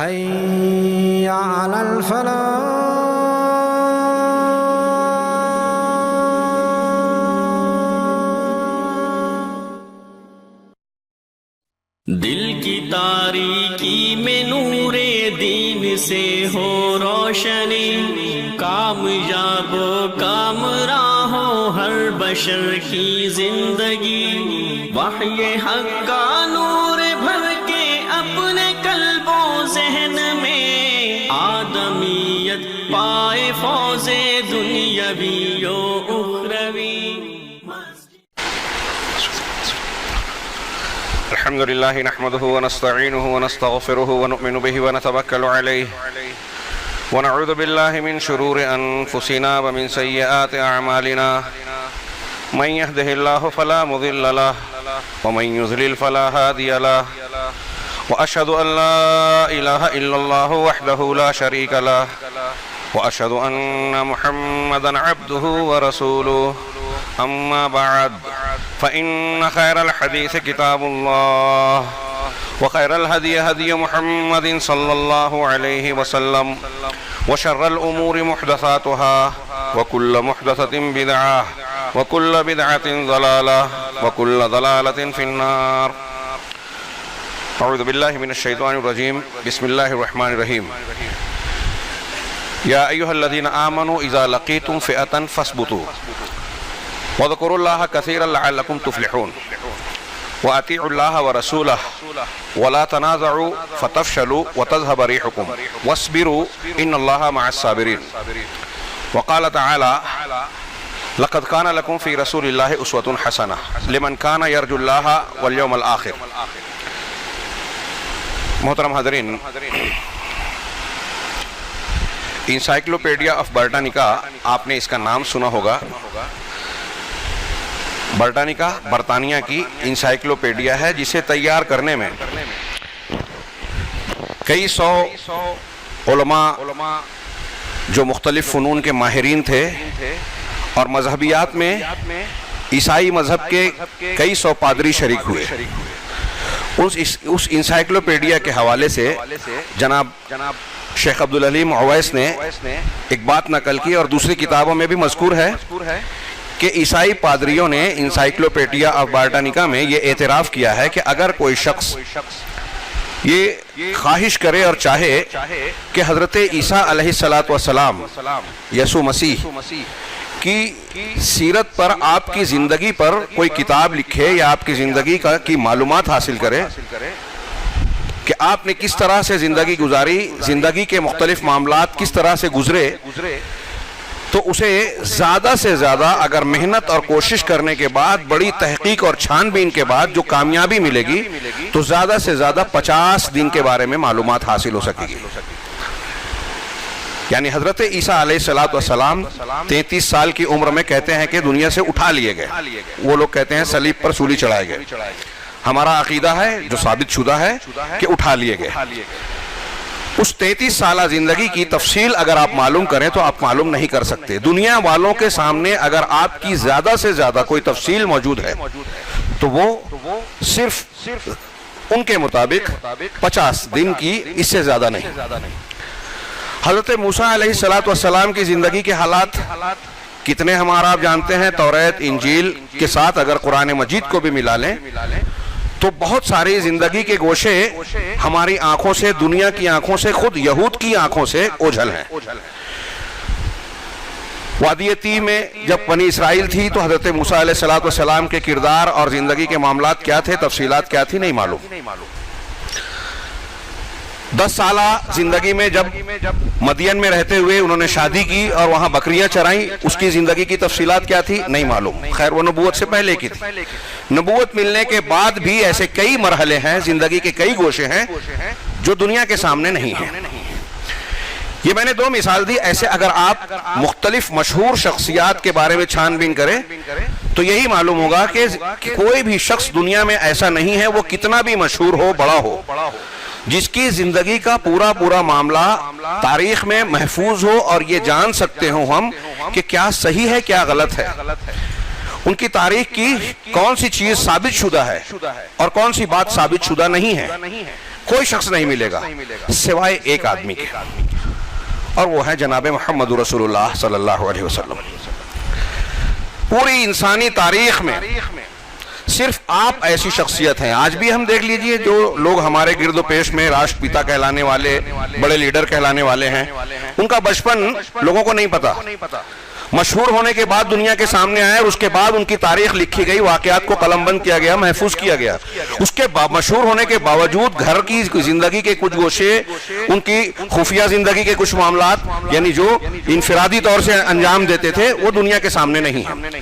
حي على الفلاح. دل کی تاریکی میں نور دین سے ہو روشنی، کامیاب و کامراں ہو ہر بشر کی زندگی، وحی حق کا نور بھر کے اپنے قلب و ذہن میں، آدمیت پائے فوز دنیاوی و اخروی۔ الحمد لله نحمده ونستعينه ونستغفره ونؤمن به ونتوكل عليه ونعوذ بالله من شرور أنفسنا ومن سيئات أعمالنا، من يهده الله فلا مضل له ومن يضلل فلا هادي له، وأشهد أن لا إله إلا الله وحده لا شريك له، وأشهد أن محمدا عبده ورسوله. أما بعد فإن خير الحديث كتاب الله، وخير الهدي هدي محمد صلى الله عليه وسلم، وشر الأمور محدثاتها، وكل محدثة بدعة، وكل بدعة ضلالة، وكل ضلالة في النار. أعوذ بالله من الشيطان الرجيم. بسم الله الرحمن الرحيم. يا أيها الذين آمنوا إذا لقيتم فئة فاثبتوا وَاذْكُرُوا اللَّهَ كَثِيرًا لَعَلَّكُمْ تُفْلِحُونَ وَأَطِيعُوا اللَّهَ وَرَسُولَهُ وَلَا تَنَازَعُوا فَتَفْشَلُوا وَتَذْهَبَ رِيحُكُمْ وَاصْبِرُوا إِنَّ اللَّهَ مَعَ الصَّابِرِينَ. وقال تعالى: لقد كان لكم في رسول الله أسوة حسنة لمن كان يرجو الله واليوم الآخر. محترم حاضرین، انسائکلوپیڈیا آف برٹانیکا، آپ نے اس کا نام سنا ہوگا. برٹانیکا برطانیہ کی انسائکلوپیڈیا ہے، جسے تیار کرنے میں کئی سو علماء جو مختلف فنون کے ماہرین تھے، اور مذہبیات میں عیسائی مذہب کے کئی سو پادری شریک ہوئے. اس انسائکلوپیڈیا کے حوالے سے جناب شیخ عبدالعلیم اویس نے ایک بات نقل کی، اور دوسری کتابوں میں بھی مذکور ہے کہ عیسائی پادریوں نے انسائکلوپیڈیا آف برٹانیکا میں یہ اعتراف کیا ہے کہ اگر کوئی شخص یہ خواہش کرے اور چاہے کہ حضرت عیسیٰ علیہ السلام یسوع مسیح کی سیرت پر، آپ کی زندگی پر کوئی کتاب لکھے یا آپ کی زندگی کی معلومات حاصل کرے کہ آپ نے کس طرح سے زندگی گزاری، زندگی کے مختلف معاملات کس طرح سے گزرے، تو اسے زیادہ سے زیادہ اگر محنت اور کوشش کرنے کے بعد، بڑی تحقیق اور چھان بین کے بعد جو کامیابی ملے گی، تو زیادہ سے زیادہ 50 دن کے بارے میں معلومات حاصل ہو سکے گی. یعنی حضرت عیسیٰ علیہ السلام 33 سال کی عمر میں کہتے ہیں کہ دنیا سے اٹھا لیے گئے. وہ لوگ کہتے ہیں صلیب پر سولی چڑھائے گئے. ہمارا عقیدہ ہے جو ثابت شدہ ہے کہ اٹھا لیے گئے. اس 33 سالہ زندگی کی تفصیل اگر آپ معلوم کریں تو آپ معلوم نہیں کر سکتے. دنیا والوں کے سامنے اگر آپ کی زیادہ سے زیادہ کوئی تفصیل موجود ہے تو وہ صرف ان کے مطابق 50 دن کی، اس سے زیادہ نہیں. حضرت موسیٰ علیہ السلام کی زندگی کے حالات کتنے ہمارا آپ جانتے ہیں. توریت، انجیل کے ساتھ اگر قرآن مجید کو بھی ملا لیں تو بہت ساری زندگی کے گوشے ہماری آنکھوں سے، دنیا کی آنکھوں سے، خود یہود کی آنکھوں سے اوجھل ہیں. وادی طی میں جب بنی اسرائیل تھی تو حضرت موسیٰ علیہ السلام کے کردار اور زندگی کے معاملات کیا تھے، تفصیلات کیا تھی، نہیں معلوم. 10 سالہ زندگی میں جب مدین میں رہتے ہوئے انہوں نے شادی کی اور وہاں بکریاں چرائیں، اس کی زندگی کی تفصیلات کیا تھی، نہیں معلوم. خیر وہ نبوت سے پہلے کی تھی. نبوت ملنے کے بعد بھی ایسے کئی مرحلے ہیں، زندگی کے کئی گوشے ہیں جو دنیا کے سامنے نہیں ہیں. یہ میں نے 2 مثال دی. ایسے اگر آپ مختلف مشہور شخصیات کے بارے میں چھان بین کریں تو یہی معلوم ہوگا کہ کوئی بھی شخص دنیا میں ایسا نہیں ہے، وہ کتنا بھی مشہور ہو، بڑا ہو، جس کی زندگی کا پورا معاملہ تاریخ میں محفوظ ہو اور یہ جان سکتے ہوں ہم کہ کیا صحیح ہے کیا غلط ہے. ان کی تاریخ کی کون سی چیز ثابت شدہ ہے اور کون سی بات ثابت شدہ نہیں ہے. کوئی شخص نہیں ملے گا سوائے ایک آدمی کے، اور وہ ہے جناب محمد رسول اللہ صلی اللہ علیہ وسلم۔ پوری انسانی تاریخ میں صرف آپ ایسی شخصیت ہیں۔ آج بھی ہم دیکھ لیجئے جو لوگ ہمارے گرد و پیش میں راشٹر پیتا کہلانے والے، بڑے لیڈر کہلانے والے ہیں، ان کا بچپن لوگوں کو نہیں پتا۔ مشہور ہونے کے بعد دنیا کے سامنے آئے اور اس کے بعد ان کی تاریخ لکھی گئی، واقعات کو قلم بند کیا گیا، محفوظ کیا گیا۔ اس کے مشہور ہونے کے باوجود گھر کی زندگی کے کچھ گوشے، ان کی خفیہ زندگی کے کچھ معاملات، یعنی جو انفرادی طور سے انجام دیتے تھے، وہ دنیا کے سامنے نہیں ہیں۔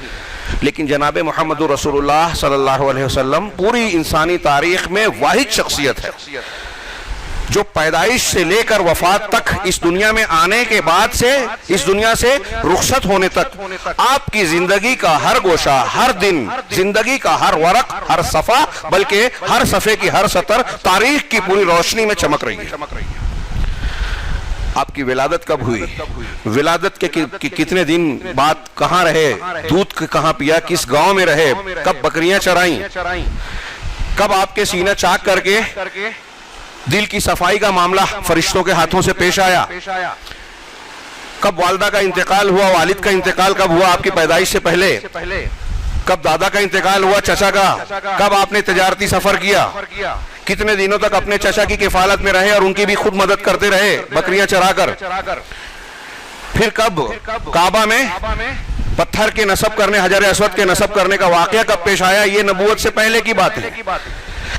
لیکن جناب محمد رسول اللہ صلی اللہ علیہ وسلم پوری انسانی تاریخ میں واحد شخصیت ہے جو پیدائش سے لے کر وفات تک، اس دنیا میں آنے کے بعد سے، اس دنیا سے رخصت ہونے تک، آپ کی زندگی کا ہر گوشہ، ہر دن، زندگی کا ہر ورق، ہر صفحہ، بلکہ ہر صفحے کی ہر سطر تاریخ کی پوری روشنی میں چمک رہی ہے۔ آپ کی ولادت کب ہوئی، ولادت کے کتنے دن بعد کہاں رہے، دودھ کہاں پیا، کس گاؤں میں رہے، کب بکریاں چرائیں، کب آپ کے سینہ چاک کر کے دل کی صفائی کا معاملہ فرشتوں کے ہاتھوں سے پیش آیا، کب والدہ کا انتقال ہوا، والد کا انتقال کب ہوا آپ کی پیدائش سے پہلے، کب دادا کا انتقال ہوا، چچا کا، کب آپ نے تجارتی سفر کیا، کتنے دنوں تک اپنے چچا کی کفالت میں رہے اور ان کی بھی خود مدد کرتے رہے بکریاں چرا کر، پھر کب کعبہ میں پتھر کے نصب کرنے، حجر اسود کے نصب کرنے کا واقعہ کب پیش آیا، یہ نبوت سے پہلے کی بات ہے۔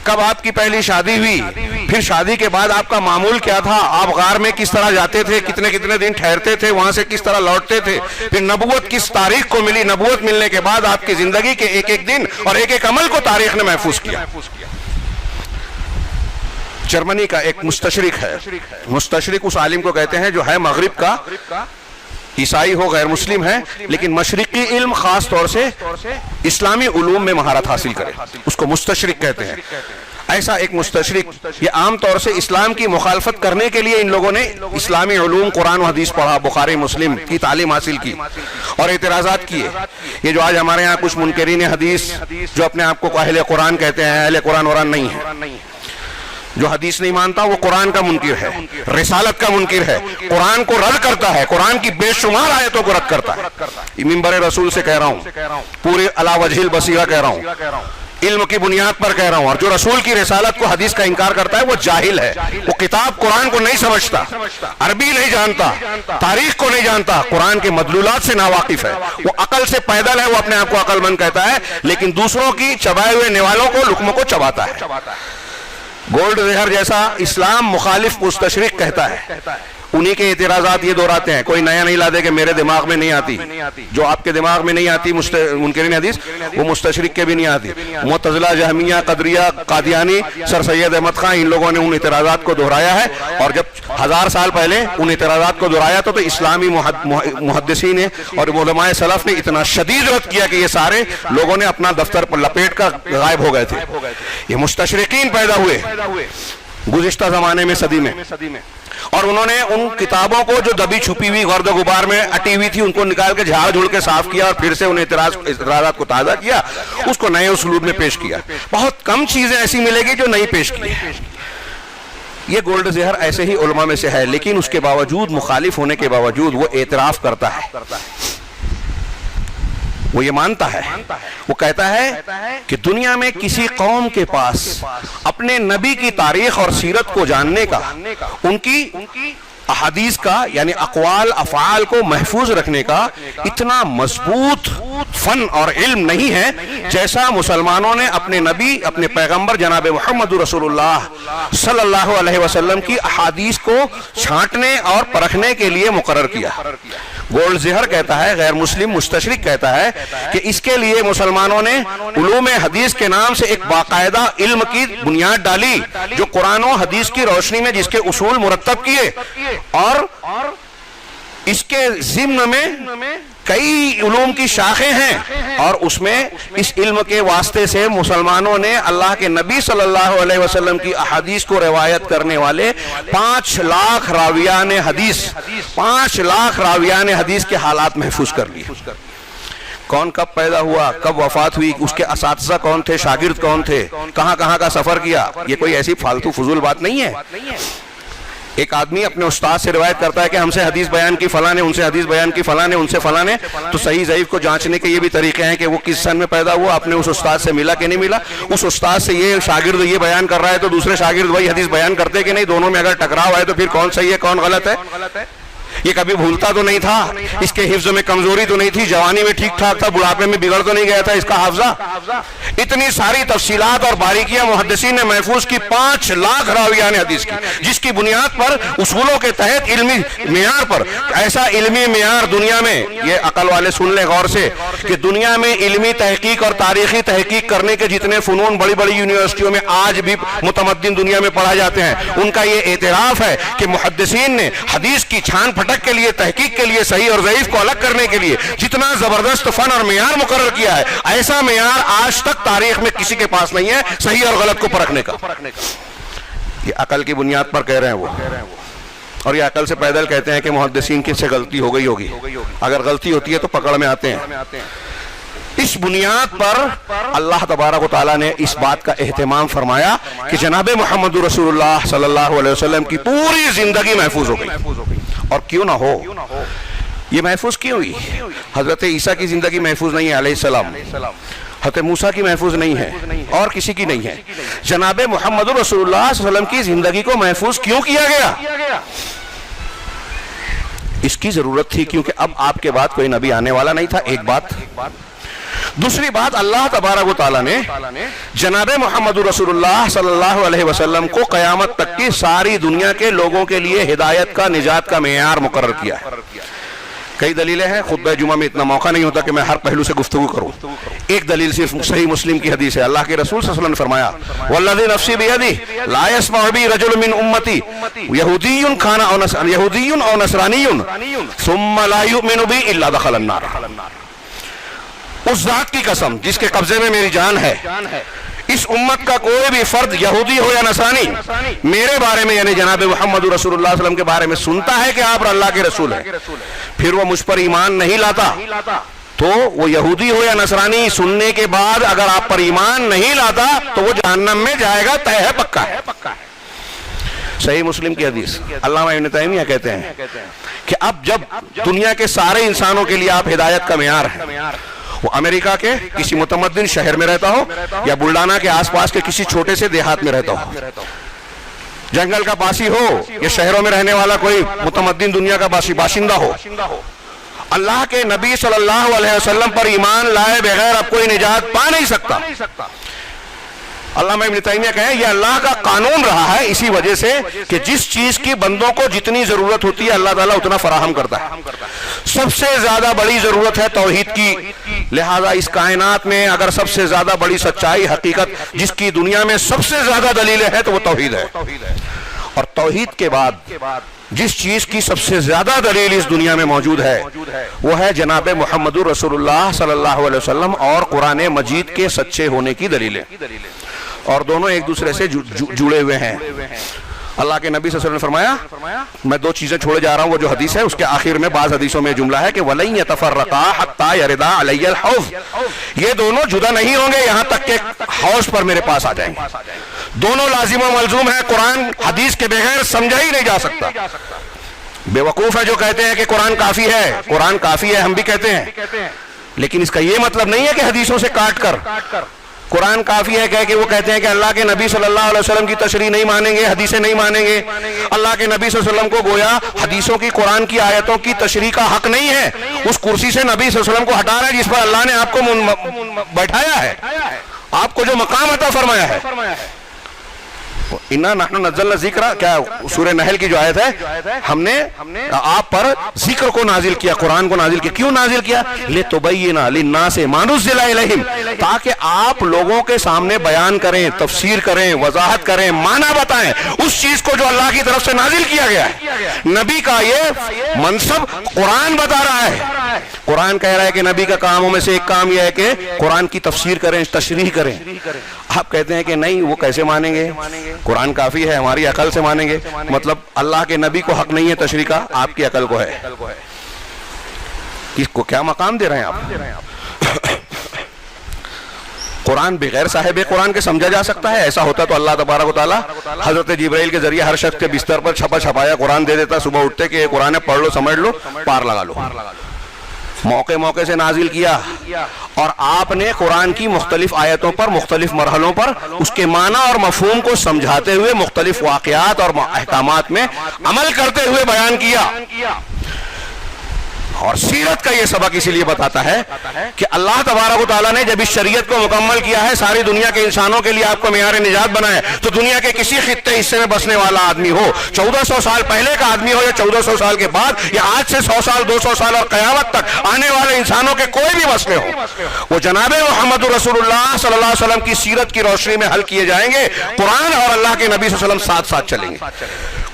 کب آپ کی پہلی شادی ہوئی، پھر شادی کے بعد آپ کا معمول کیا تھا، آپ غار میں کس طرح جاتے تھے، کتنے کتنے دن ٹھہرتے تھے، وہاں سے کس طرح لوٹتے تھے، پھر نبوت کس تاریخ کو ملی، نبوت ملنے کے بعد آپ کی زندگی کے ایک ایک دن اور ایک ایک عمل کو تاریخ نے محفوظ کیا۔ جرمنی کا ایک مستشرق ہے، مستشرق اس عالم کو کہتے ہیں جو ہے مغرب کا، عیسائی ہو، غیر مسلم ہے، لیکن مشرقی علم خاص طور سے اسلامی علوم میں مہارت حاصل کرے، اس کو مستشرق کہتے ہیں۔ ایسا ایک مستشرق، یہ عام طور سے اسلام کی مخالفت کرنے کے لیے ان لوگوں نے اسلامی علوم، قرآن و حدیث پڑھا، بخاری مسلم کی تعلیم حاصل کی اور اعتراضات کیے۔ یہ جو آج ہمارے ہاں کچھ منکرین حدیث جو اپنے آپ کو اہل قرآن کہتے ہیں، اہل قرآن وران نہیں ہے، جو حدیث نہیں مانتا وہ قرآن کا منکر ہے، رسالت کا منکر ہے، قرآن کو رد کرتا ہے، قرآن کی بے شمار آیتوں کو رد کرتا ہے۔ منبر رسول سے کہہ رہا ہوں، پورے علی وجہ البصیرہ کہہ رہا ہوں، علم کی بنیاد پر کہہ رہا ہوں، اور جو رسول کی رسالت کو، حدیث کا انکار کرتا ہے وہ جاہل ہے، وہ کتاب قرآن کو نہیں سمجھتا، عربی نہیں جانتا، تاریخ کو نہیں جانتا، قرآن کے مدلولات سے ناواقف ہے، وہ عقل سے پیدل ہے، وہ اپنے آپ کو عقل مند کہتا ہے، لیکن دوسروں کی چبائے ہوئے نوالوں کو، لقموں کو چباتا ہے۔ گولڈ زہر جیسا اسلام مخالف مستشرق کہتا ہے، انہی کے اعتراضات یہ دہراتے ہیں، کوئی نیا نہیں لاتے کہ میرے دماغ میں نہیں آتی، جو آپ کے دماغ میں نہیں آتی منکرین حدیث، وہ مستشرق کے بھی نہیں آتی۔ معتزلہ، جہمیہ، قدریہ، قادیانی، سر سید احمد خان، ان لوگوں نے ان اعتراضات کو دہرایا ہے، اور جب 1000 سال پہلے ان اعتراضات کو دہرایا تو اسلامی محدثین اور علماء سلف نے اتنا شدید رد کیا کہ یہ سارے لوگوں نے اپنا دفتر پر لپیٹ کر غائب ہو گئے تھے۔ یہ مستشرقین پیدا ہوئے گزشتہ زمانے میں، صدی میں، اور انہوں نے ان کتابوں کو جو دبی چھپی ہوئی گرد و غبار میں اٹی ہوئی تھی ان کو نکال کے جھاڑ جھوڑ کے صاف کیا اور پھر سے ان اعتراضات کو تازہ کیا، اس کو نئے اسلوب میں پیش کیا۔ بہت کم چیزیں ایسی ملے گی جو نہیں پیش کی۔ یہ گولڈ زہر ایسے ہی علماء میں سے ہے، لیکن اس کے باوجود، مخالف ہونے کے باوجود، وہ اعتراف کرتا ہے، وہ یہ مانتا ہے، وہ کہتا ہے کہ دنیا میں کسی قوم کے پاس اپنے نبی کی تاریخ اور سیرت کو جاننے کا، ان کی احادیث کا یعنی اقوال افعال کو محفوظ رکھنے کا اتنا مضبوط فن اور علم نہیں ہے جیسا مسلمانوں نے اپنے نبی، اپنے پیغمبر جناب محمد رسول اللہ صلی اللہ علیہ وسلم کی احادیث کو چھانٹنے اور پرکھنے کے لیے مقرر کیا۔ گولڈ زہر کہتا ہے، غیر مسلم مستشرق کہتا ہے کہ اس کے لیے مسلمانوں نے علوم حدیث کے نام سے ایک باقاعدہ علم کی بنیاد ڈالی جو قرآن و حدیث کی روشنی میں جس کے اصول مرتب کیے، اور اس کے ضمن میں کئی علوم کی شاخیں ہیں، اور اس میں اس علم کے واسطے سے مسلمانوں نے اللہ کے نبی صلی اللہ علیہ وسلم کی احادیث کو روایت کرنے والے 5 لاکھ راویان حدیث 5 لاکھ راویان حدیث کے حالات محفوظ کر لیے۔ کون کب پیدا ہوا، کب وفات ہوئی، اس کے اساتذہ کون تھے، شاگرد کون تھے، کہاں کہاں کا سفر کیا، یہ کوئی ایسی فالتو فضول بات نہیں ہے۔ ایک آدمی اپنے استاد سے روایت کرتا ہے کہ ہم سے حدیث بیان کی فلاں نے، ان سے حدیث بیان کی فلاں نے، ان سے فلاں نے، تو صحیح ضعیف کو جانچنے کے یہ بھی طریقے ہیں کہ وہ کس سن میں پیدا ہوا، آپ نے اس استاد سے ملا کہ نہیں ملا، اس استاد سے یہ شاگرد یہ بیان کر رہا ہے تو دوسرے شاگرد وہی حدیث بیان کرتے کہ نہیں، دونوں میں اگر ٹکراؤ ہے تو پھر کون صحیح ہے کون غلط ہے۔ یہ کبھی بھولتا تو نہیں تھا، اس کے حفظ میں کمزوری تو نہیں تھی، جوانی میں ٹھیک ٹھاک تھا، بڑھاپے میں بگڑ تو نہیں گیا تھا اس کا حافظہ۔ اتنی ساری تفصیلات اور باریکیاں محدثین نے محفوظ کی، 5 لاکھ راویان حدیث کی، جس کی بنیاد پر اصولوں کے تحت علمی معیار پر، ایسا علمی معیار دنیا میں، یہ عقل والے سن لیں غور سے، کہ دنیا میں علمی تحقیق اور تاریخی تحقیق کرنے کے جتنے فنون بڑی بڑی یونیورسٹیوں میں آج بھی متمدن دنیا میں پڑھا جاتے ہیں، ان کا یہ اعتراف ہے کہ محدثین نے حدیث کی چھان پھٹک کے لیے، تحقیق کے لیے، صحیح اور ضعیف کو الگ کرنے کے لیے جتنا زبردست فن اور معیار مقرر کیا ہے، ایسا معیار آج تک تاریخ میں کسی کے پاس نہیں ہے صحیح اور غلط کو پرکھنے کا۔ یہ عقل کی بنیاد پر کہہ رہے ہیں وہ، اور یہ عقل سے پیدل کہتے ہیں کہ محدثین کی سے غلطی ہو گئی ہوگی، اگر غلطی ہوتی ہے تو پکڑ میں آتے ہیں۔ اس بنیاد پر اللہ تبارک و تعالیٰ نے اس بات کا اہتمام فرمایا کہ جناب محمد رسول اللہ صلی اللہ علیہ وسلم کی پوری زندگی محفوظ ہو گئی، اور کیوں نہ ہو، یہ محفوظ کیوں ہوئی؟ حضرت عیسیٰ کی زندگی محفوظ نہیں ہے علیہ السلام، حضرت موسیٰ کی محفوظ نہیں ہے، اور کسی کی نہیں ہے۔ جناب محمد رسول اللہ صلی اللہ علیہ وسلم کی زندگی کو محفوظ کیوں کیا گیا؟ اس کی ضرورت تھی کیونکہ اب آپ کے بعد کوئی نبی آنے والا نہیں تھا، ایک بات۔ دوسری بات، اللہ تبارک و تعالیٰ نے جناب محمد رسول اللہ صلی اللہ علیہ وسلم کو قیامت تک کی ساری دنیا کے لوگوں کے لیے ہدایت کا، نجات کا معیار مقرر کیا ہے۔ کئی دلیلیں ہیں، خطبہ جمعہ میں اتنا موقع نہیں ہوتا کہ میں ہر پہلو سے گفتگو کروں۔ ایک دلیل صرف صحیح مسلم کی حدیث ہے، اللہ کے رسول صلی اللہ علیہ وسلم نے فرمایا والذی نفسی بیدہ لا یسمع بی رجل من امتی یہودی کان او نصرانی ثم لا یؤمن بی الا دخل النار۔ اس ذات کی قسم جس کے قبضے میں میری جان ہے، اس امت کا کوئی بھی فرد یہودی ہو یا نصرانی میرے بارے میں یعنی جناب محمد رسول اللہ صلی اللہ علیہ وسلم کے بارے میں سنتا ہے کہ آپ اللہ کے رسول ہیں، پھر وہ مجھ پر ایمان نہیں لاتا، تو وہ یہودی ہو یا نصرانی سننے کے بعد اگر آپ پر ایمان نہیں لاتا تو وہ جہنم میں جائے گا، طے ہے، پکا ہے۔ صحیح مسلم کی حدیث، علامہ ابن تیمیہ کہتے ہیں کہ اب جب دنیا کے سارے انسانوں کے لیے آپ ہدایت کا معیار ہیں، وہ امریکہ کے کسی متمدن شہر میں رہتا ہو یا بلڈانا کے آس پاس کے کسی چھوٹے سے دیہات میں رہتا ہو، جنگل کا باسی ہو یا شہروں میں رہنے والا کوئی متمدن دنیا کا باشندہ ہو، اللہ کے نبی صلی اللہ علیہ وسلم پر ایمان لائے بغیر اب کوئی نجات پا نہیں سکتا۔ علامہ ابن تیمیہ کہیں یہ اللہ کا قانون رہا ہے، اسی وجہ سے کہ جس چیز کی بندوں کو جتنی ضرورت ہوتی ہے اللہ تعالیٰ اتنا فراہم کرتا ہے۔ سب سے زیادہ بڑی ضرورت ہے توحید کی، لہذا اس کائنات میں اگر سب سے زیادہ بڑی سچائی، حقیقت جس کی دنیا میں سب سے زیادہ دلیلیں ہیں تو وہ توحید ہے، اور توحید کے بعد جس چیز کی سب سے زیادہ دلیل اس دنیا میں موجود ہے وہ ہے جناب محمد رسول اللہ صلی اللہ علیہ وسلم اور قرآن مجید کے سچے ہونے کی دلیلیں، اور دونوں ایک دوسرے سے جڑے ہوئے ہیں۔ اللہ کے نبی صلی اللہ علیہ وسلم نے فرمایا میں 2 چیزیں چھوڑے جا رہا ہوں، وہ جو حدیث ہے اس کے آخر میں بعض حدیثوں میں جملہ ہے کہ وَلَن يَتَفَرَّقَا حَتَّى يَرِدَا عَلَيَّ الْحَوْض، یہ دونوں جدا نہیں ہوں گے یہاں تک کہ حوض پر میرے پاس آ جائیں گے۔ دونوں لازم و ملزوم ہے، قرآن حدیث کے بغیر سمجھا ہی نہیں جا سکتا۔ بے وقوف ہے جو کہتے ہیں کہ قرآن کافی ہے، قرآن کافی ہے ہم بھی کہتے ہیں، لیکن اس کا یہ مطلب نہیں ہے کہ حدیثوں سے کاٹ کر قرآن کافی ہے کہہ کے وہ کہتے ہیں کہ اللہ کے نبی صلی اللہ علیہ وسلم کی تشریح نہیں مانیں گے، حدیثیں نہیں مانیں گے۔ اللہ کے نبی صلی اللہ علیہ وسلم کو گویا حدیثوں کی، قرآن کی آیتوں کی تشریح کا حق نہیں ہے، اس کرسی سے نبی صلی اللہ علیہ وسلم کو ہٹا رہا ہے جس پر اللہ نے آپ کو بیٹھایا ہے، آپ کو جو مقام عطا فرمایا ہے۔ اِنَّا نَحْنُ نَزَّلْنَا الذِّكْرَ، کیا سورہ نحل کی جو آیت ہے، ہم نے آپ پر ذکر کو نازل کیا، قرآن کو نازل کیا۔ کیوں نازل کیا؟ لِتُبَيِّنَ لِلنَّاسِ مَا نُزِّلَ إِلَيْهِمْ، تاکہ آپ لوگوں کے سامنے بیان کریں، تفسیر کریں، وضاحت کریں، معنی بتائیں اس چیز کو جو اللہ کی طرف سے نازل کیا گیا ہے۔ نبی کا یہ منصب قرآن بتا رہا ہے، قرآن کہہ رہا ہے کہ نبی کا کاموں میں سے ایک کام یہ ہے کہ قرآن کی تفسیر کریں، تشریح کریں۔ آپ کہتے ہیں کہ نہیں وہ کیسے مانیں گے، قرآن کافی ہے ہماری عقل سے مانیں گے، مطلب اللہ کے نبی کو حق نہیں ہے تشریح کا، آپ کی عقل کو ہے۔ کس کو کیا مقام دے رہے ہیں آپ؟ قرآن بغیر صاحب قرآن کے سمجھا جا سکتا ہے؟ ایسا ہوتا تو اللہ تبارک و تعالیٰ حضرت جبرائیل کے ذریعے ہر شخص کے بستر پر چھپا چھپایا قرآن دے دیتا، صبح اٹھتے کہ یہ قرآن ہے، پڑھ لو، سمجھ لو، پار لگا لو۔ موقع موقع سے نازل کیا، اور آپ نے قرآن کی مختلف آیتوں پر، مختلف مرحلوں پر اس کے معنی اور مفہوم کو سمجھاتے ہوئے مختلف واقعات اور احکامات میں عمل کرتے ہوئے بیان کیا۔ اور سیرت کا یہ سبق اسی لیے بتاتا ہے کہ اللہ تبارک و تعالیٰ نے جب اس شریعت کو مکمل کیا ہے، ساری دنیا کے انسانوں کے لیے آپ کو معیار نجات بنا ہے، تو دنیا کے کسی خطے حصے میں بسنے والا آدمی ہو، 1400 سال پہلے کا آدمی ہو یا 1400 سال کے بعد، یا آج سے 100 سال 200 سال اور قیامت تک آنے والے انسانوں کے کوئی بھی مسئلے ہو، وہ جناب محمد رسول اللہ صلی اللہ علیہ وسلم کی سیرت کی روشنی میں حل کیے جائیں گے۔ قرآن اور اللہ کے نبی صلی اللہ علیہ وسلم ساتھ ساتھ چلیں گے۔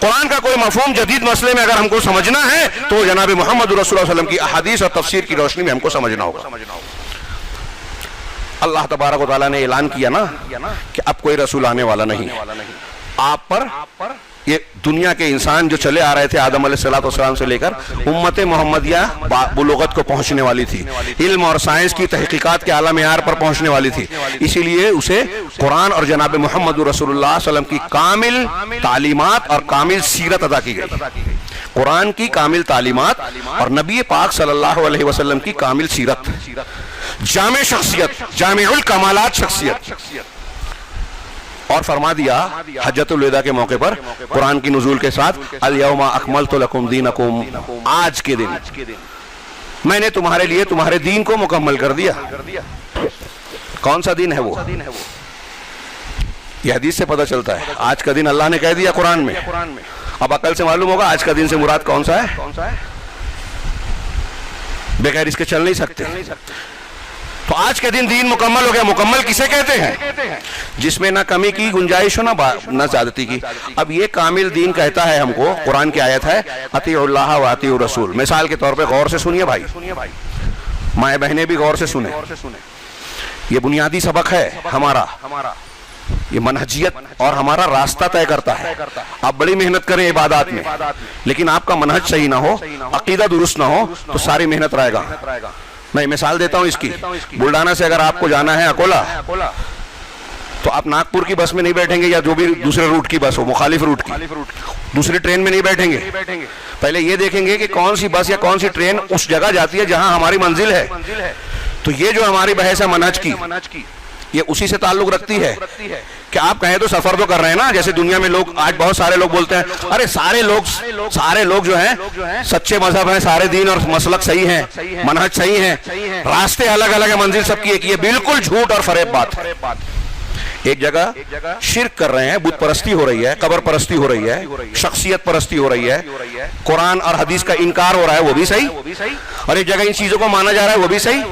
قرآن کا کوئی مفہوم جدید مسئلے میں اگر ہم کو سمجھنا ہے تو جناب محمد رسول اللہ صلی اللہ علیہ وسلم کی احادیث اور تفسیر کی روشنی میں ہم کو سمجھنا ہوگا۔ اللہ تبارک و تعالیٰ نے اعلان کیا نا کہ اب کوئی رسول آنے والا نہیں، آپ پر یہ دنیا کے انسان جو چلے آ رہے تھے آدم علیہ السلام سے لے کر امت محمدیہ بلوغت کو پہنچنے والی تھی، علم اور سائنس کی تحقیقات کے اعلیٰ معیار پر پہنچنے والی تھی، اسی لیے اسے قرآن اور جناب محمد رسول اللہ صلی اللہ علیہ وسلم کی کامل تعلیمات اور کامل سیرت ادا کی گئی۔ قرآن کی کامل تعلیمات اور نبی پاک صلی اللہ علیہ وسلم کی کامل سیرت، جامع شخصیت، جامع الکمالات شخصیت۔ اور فرما دیا حجۃ الوداع کے موقع پر قرآن کی نزول کے ساتھ، الیوم اکملت لکم دینکم، آج کے دن میں نے تمہارے لیے تمہارے دین کو مکمل کر دیا۔ کون سا دین ہے وہ؟ یہ حدیث سے پتہ چلتا ہے، آج کا دن اللہ نے کہہ دیا قرآن میں۔ اب عقل سے معلوم ہوگا آج کا دن سے مراد کون سا ہے؟ بغیر اس کے چل نہیں سکتے۔ تو آج کے دن دین مکمل ہو گیا۔ مکمل کسے کہتے ہیں؟ جس میں نہ کمی کی گنجائش ہو نہ زیادتی کی۔ اب یہ کامل دین کہتا ہے ہم کو، قرآن کی آیت ہے اطیعوا اللہ و اطیعوا الرسول۔ مثال کے طور پہ غور سے سنیے بھائی، مائیں بہنیں بھی غور سے سنیں، یہ بنیادی سبق ہے ہمارا، یہ منہجیت اور ہمارا راستہ طے کرتا ہے۔ آپ بڑی محنت کریں عبادات میں، لیکن آپ کا منہج صحیح نہ ہو، عقیدہ درست نہ ہو تو ساری محنت رائے گا۔ میں مثال دیتا ہوں اس کی، بلڈانا سے اگر آپ کو جانا ہے اکولا تو آپ ناگپور کی بس میں نہیں بیٹھیں گے، یا جو بھی دوسرے روٹ کی بس ہو، مخالف روٹ کی دوسری ٹرین میں نہیں بیٹھیں گے۔ پہلے یہ دیکھیں گے کہ کون سی بس یا کون سی ٹرین اس جگہ جاتی ہے جہاں ہماری منزل ہے۔ تو یہ جو ہماری بحث ہے منہج کی، یہ اسی سے تعلق رکھتی ہے کہ آپ کہیں تو سفر تو کر رہے ہیں نا۔ جیسے دنیا میں لوگ آج بہت سارے لوگ بولتے ہیں ارے سارے لوگ جو ہیں سچے مذہب ہیں، سارے دین اور مسلک صحیح ہیں، منہج صحیح ہیں، راستے الگ الگ ہیں، منزل سب کی ایک۔ یہ بالکل جھوٹ اور فریب بات ہے۔ ایک جگہ شرک کر رہے ہیں، بت پرستی ہو رہی ہے، قبر پرستی ہو رہی ہے، شخصیت پرستی ہو رہی ہے، قرآن اور حدیث کا انکار ہو رہا ہے، وہ بھی صحیح، اور ایک جگہ ان چیزوں کو مانا جا رہا ہے، وہ بھی صحیح۔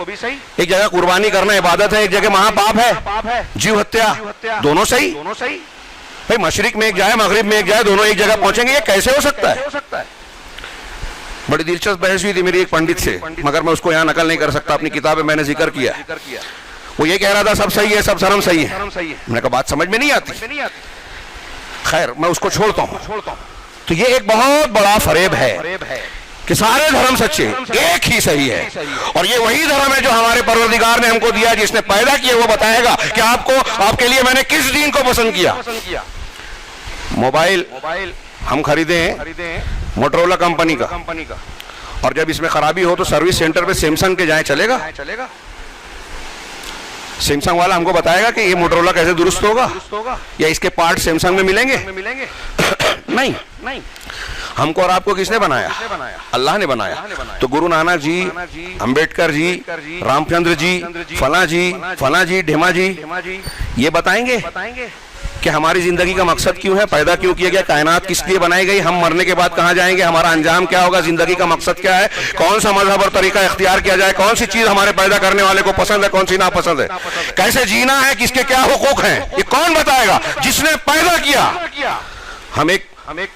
ایک جگہ قربانی کرنا عبادت ہے، ایک جگہ مہا پاپ ہے، جیو ہتیا، دونوں صحیح۔ بھائی مشرق میں ایک جائے، مغرب میں ایک جائے، دونوں ایک جگہ پہنچیں گے، یہ کیسے ہو سکتا ہے؟ بڑی دلچسپ بحث ہوئی تھی میری ایک پنڈت سے، مگر میں اس کو یہاں نقل نہیں کر سکتا، اپنی کتاب میں نے ذکر کیا۔ وہ یہ کہہ رہا تھا سب صحیح ہے، سب دھرم صحیح ہے۔ میں نے کہا بات سمجھ میں نہیں آتی، خیر میں اس کو چھوڑتا ہوں۔ تو یہ ایک بہت بڑا فریب ہے کہ سارے دھرم سچے، ایک ہی صحیح ہے، اور یہ وہی دھرم ہے جو ہمارے پروردگار نے ہم کو دیا، جس نے پیدا کیا وہ بتائے گا کہ آپ کے لیے میں نے کس دین کو پسند کیا۔ موبائل ہم خریدے ہیں موٹرولا کمپنی کا، اور جب اس میں خرابی ہو تو سروس سینٹر پہ سیمسنگ کے جائیں، چلے گا؟ سیمسنگ والا ہم کو بتائے گا کہ یہ موٹرولا کیسے درست ہوگا، یا اس کے پارٹ سیمسنگ میں ملیں گے؟ نہیں۔ ہم کو اور آپ کو کس نے بنایا؟ اللہ نے بنایا۔ تو گرو نانک جی، امبیڈکر جی، رام چندر جی، فلاں جی، ڈھیما جی یہ بتائیں گے کہ ہماری زندگی کا مقصد کیوں ہے، پیدا کیوں کیا گیا، کائنات کس لیے بنائی گئی، ہم مرنے کے بعد کہاں جائیں گے، ہمارا انجام کیا ہوگا، زندگی کا مقصد کیا ہے، کون سا مذہب اور طریقہ اختیار کیا جائے، کون سی چیز ہمارے پیدا کرنے والے کو پسند ہے، کون سی ناپسند ہے، کیسے جینا ہے، کس کے کیا حقوق ہیں، یہ کون بتائے گا؟ جس نے پیدا کیا۔ ہم ایک